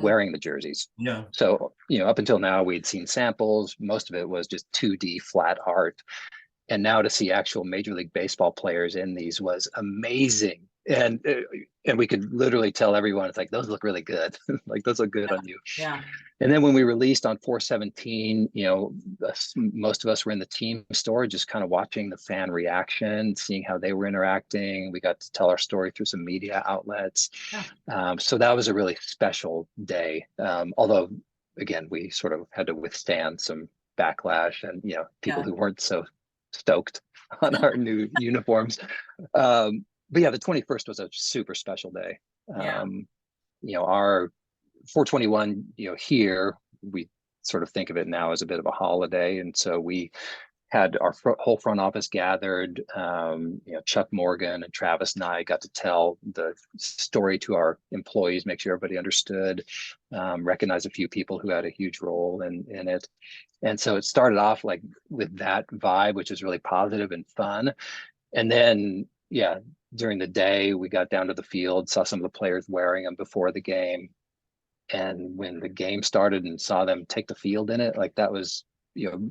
wearing the jerseys. Yeah. So, up until now, we'd seen samples. Most of it was just 2D flat art. And now to see actual Major League Baseball players in these was amazing. And we could literally tell everyone, it's like, those look really good. Like, those look good on you. Yeah. And then when we released on 4/17, most of us were in the team store, just kind of watching the fan reaction, seeing how they were interacting. We got to tell our story through some media outlets. So that was a really special day. Although, again, we sort of had to withstand some backlash and, people who weren't so stoked on our new uniforms. But yeah, the 21st was a super special day. our 421, here we sort of think of it now as a bit of a holiday. And so we had our whole front office gathered. Chuck Morgan and Travis and I got to tell the story to our employees, make sure everybody understood, recognize a few people who had a huge role in it. And so it started off like with that vibe, which is really positive and fun. And then, during the day, we got down to the field, saw some of the players wearing them before the game. And when the game started and saw them take the field in it, like that was,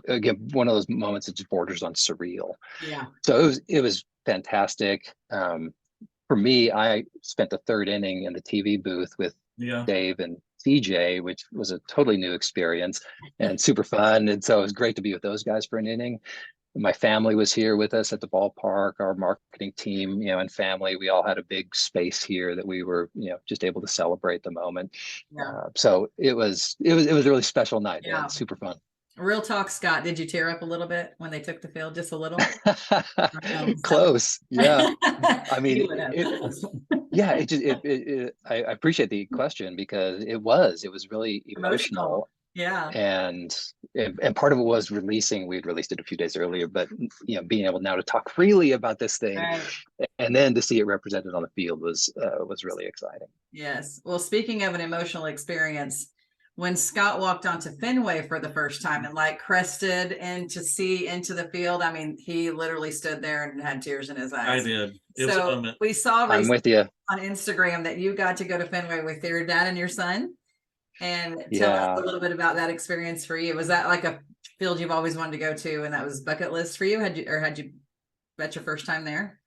again, one of those moments that just borders on surreal. Yeah. So it was fantastic. For me, I spent the third inning in the TV booth with Dave and CJ, which was a totally new experience and super fun. And so it was great to be with those guys for an inning. My family was here with us at the ballpark, our marketing team, and family. We all had a big space here that we were, just able to celebrate the moment. Yeah. So it was a really special night. Yeah. And super fun. Real talk, Scott, did you tear up a little bit when they took the field? Just a little? Close. Yeah. I mean, I appreciate the question because it was really emotional. Yeah. And part of it was we'd released it a few days earlier, but being able now to talk freely about this thing, right, and then to see it represented on the field was really exciting. Yes. Well, speaking of an emotional experience, when Scott walked onto Fenway for the first time and like crested into the field, I mean, he literally stood there and had tears in his eyes. I did. It was a moment. We saw I'm with you on Instagram that you got to go to Fenway with your dad and your son. And tell us a little bit about that experience for you. Was that like a field you've always wanted to go to, and that was bucket list for you? Had you bet your first time there?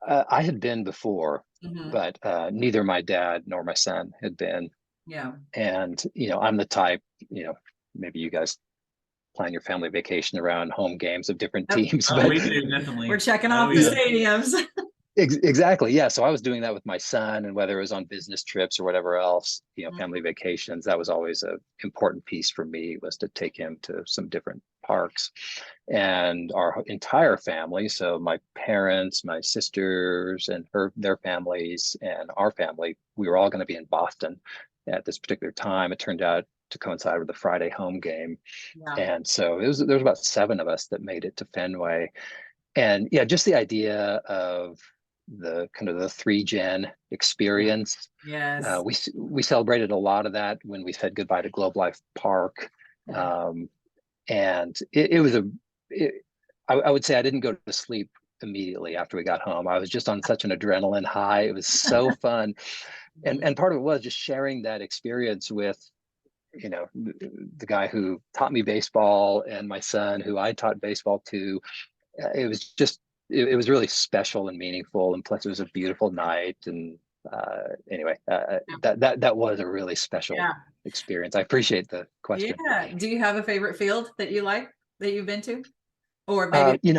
I had been before, but neither my dad nor my son had been. Yeah. And I'm the type, maybe you guys plan your family vacation around home games of different teams. But we do, definitely. We're checking off the stadiums. Exactly. Yeah. So I was doing that with my son, and whether it was on business trips or whatever else, family vacations, that was always an important piece for me, was to take him to some different parks. And our entire family, so my parents, my sisters and their families and our family, we were all going to be in Boston at this particular time. It turned out to coincide with the Friday home game. Yeah. And so there was about 7 of us that made it to Fenway. And just the idea of the kind of the 3-gen experience. Yes. We celebrated a lot of that when we said goodbye to Globe Life Park. And it was I would say I didn't go to sleep immediately after we got home. I was just on such an adrenaline high. It was so fun. And part of it was just sharing that experience with, the guy who taught me baseball and my son who I taught baseball to. It was just, it was really special and meaningful. And plus it was a beautiful night. And anyway, that was a really special experience. I appreciate the question. Yeah. Do you have a favorite field that you like, that you've been to? Or maybe,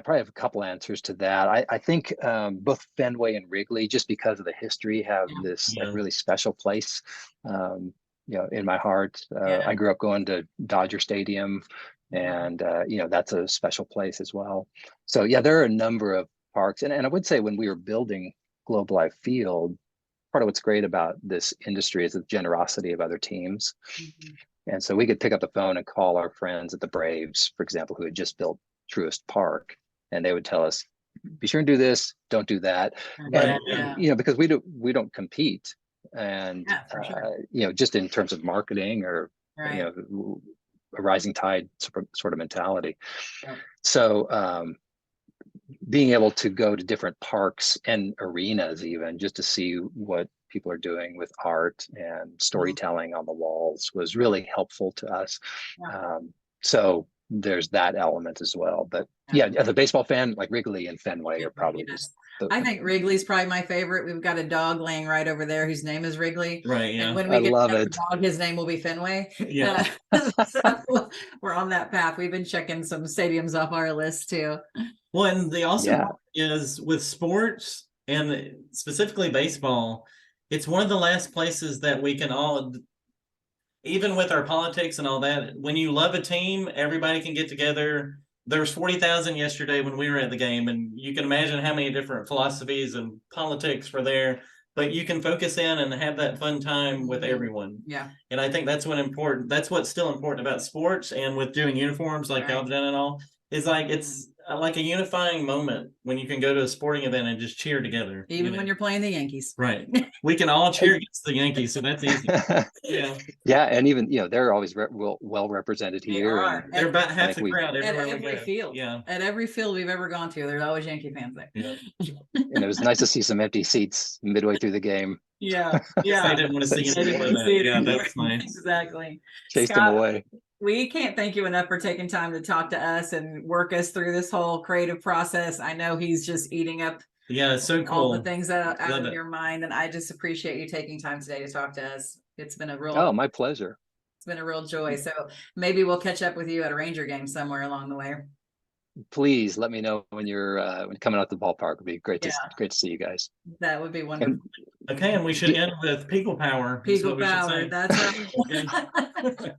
probably have a couple answers to that. I think both Fenway and Wrigley, just because of the history, have this like really special place, in my heart. I grew up going to Dodger Stadium, and that's a special place as well. So there are a number of parks, and I would say when we were building Globe Life Field, part of what's great about this industry is the generosity of other teams. And so we could pick up the phone and call our friends at the Braves, for example, who had just built Truist Park, and they would tell us, be sure and do this, don't do that. And because we don't compete, and just in terms of marketing or a rising tide sort of mentality. So being able to go to different parks and arenas, even just to see what people are doing with art and storytelling on the walls, was really helpful to us. So there's that element as well. But as a baseball fan, like Wrigley and Fenway are probably I think Wrigley's probably my favorite. We've got a dog laying right over there whose name is Wrigley. Right. Yeah. And when we get a dog, his name will be Fenway. Yeah. So we're on that path. We've been checking some stadiums off our list too. Well, and the awesome part is with sports, and specifically baseball, it's one of the last places that we can all, even with our politics and all that, when you love a team, everybody can get together there was 40,000 yesterday when we were at the game, and you can imagine how many different philosophies and politics were there. But you can focus in and have that fun time with everyone. Yeah. And I think that's what's still important about sports, and with doing uniforms like y'all done and all, is like it's like a unifying moment when you can go to a sporting event and just cheer together. Even when you're playing the Yankees. Right. We can all cheer against the Yankees, so that's easy. Yeah. Yeah, and even they're always well represented here. Are. They're about half the crowd at everywhere every field. Yeah. At every field we've ever gone to, there's always Yankee fans there. Yeah. And it was nice to see some empty seats midway through the game. Yeah. Yeah. I didn't want to see it. Yeah, that's nice. Exactly. Chased Scott, them away. We can't thank you enough for taking time to talk to us and work us through this whole creative process. I know he's just eating up it's so cool. all the things out Love of it. your mind. And I just appreciate you taking time today to talk to us. It's been a real My pleasure. It's been a real joy. So maybe we'll catch up with you at a Ranger game somewhere along the way. Please let me know when you're when coming out the ballpark. It'd be great to see you guys. That would be wonderful. Okay, and we should end with Peagle Power. Peagle Power. That's right.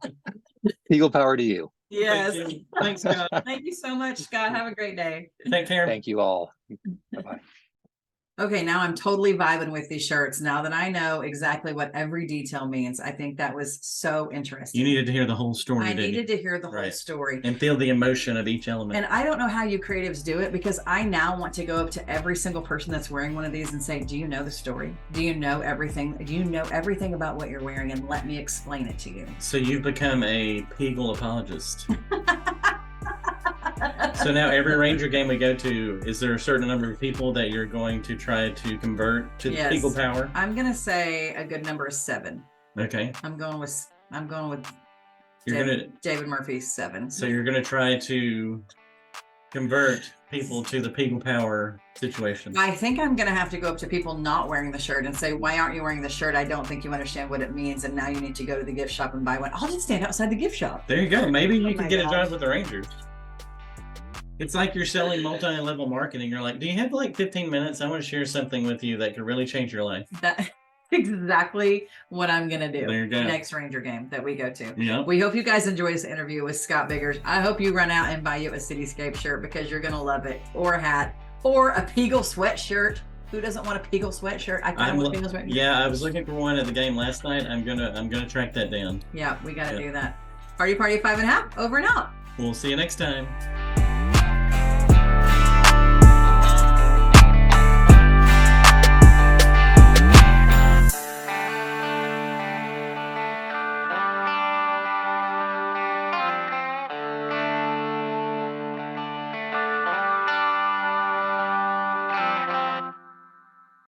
Peagle Power to you. Yes. Thanks, Scott. Thank you so much, Scott. Have a great day. Take care. Thank you all. Bye-bye. Okay, now I'm totally vibing with these shirts. Now that I know exactly what every detail means, I think that was so interesting. You needed to hear the whole story. I needed to hear the whole Right. story. And feel the emotion of each element. And I don't know how you creatives do it, because I now want to go up to every single person that's wearing one of these and say, do you know the story? Do you know everything? Do you know everything about what you're wearing? And let me explain it to you. So you've become a Peagle apologist. So now every Ranger game we go to, is there a certain number of people that you're going to try to convert to the Peagle Power? I'm gonna say a good number is 7. Okay. I'm going with You're David Murphy 7. So you're gonna try to convert people to the Peagle Power situation. I think I'm gonna have to go up to people not wearing the shirt and say, why aren't you wearing the shirt? I don't think you understand what it means, and now you need to go to the gift shop and buy one. I'll just stand outside the gift shop. There you go. Maybe you Oh can my get a gosh. job with the Rangers. It's like you're selling multi-level marketing. You're like, do you have like 15 minutes? I want to share something with you that could really change your life. That's exactly what I'm gonna do. There you go. Next Ranger game that we go to. Yeah. We hope you guys enjoy this interview with Scott Biggers. I hope you run out and buy you a Cityscape shirt, because you're gonna love it, or a hat, or a Peagle sweatshirt. Who doesn't want a Peagle sweatshirt? I kind of want a Peagle sweatshirt. Yeah, I was looking for one at the game last night. I'm gonna track that down. Yeah, we gotta do that. Party 5.5 over and out. We'll see you next time.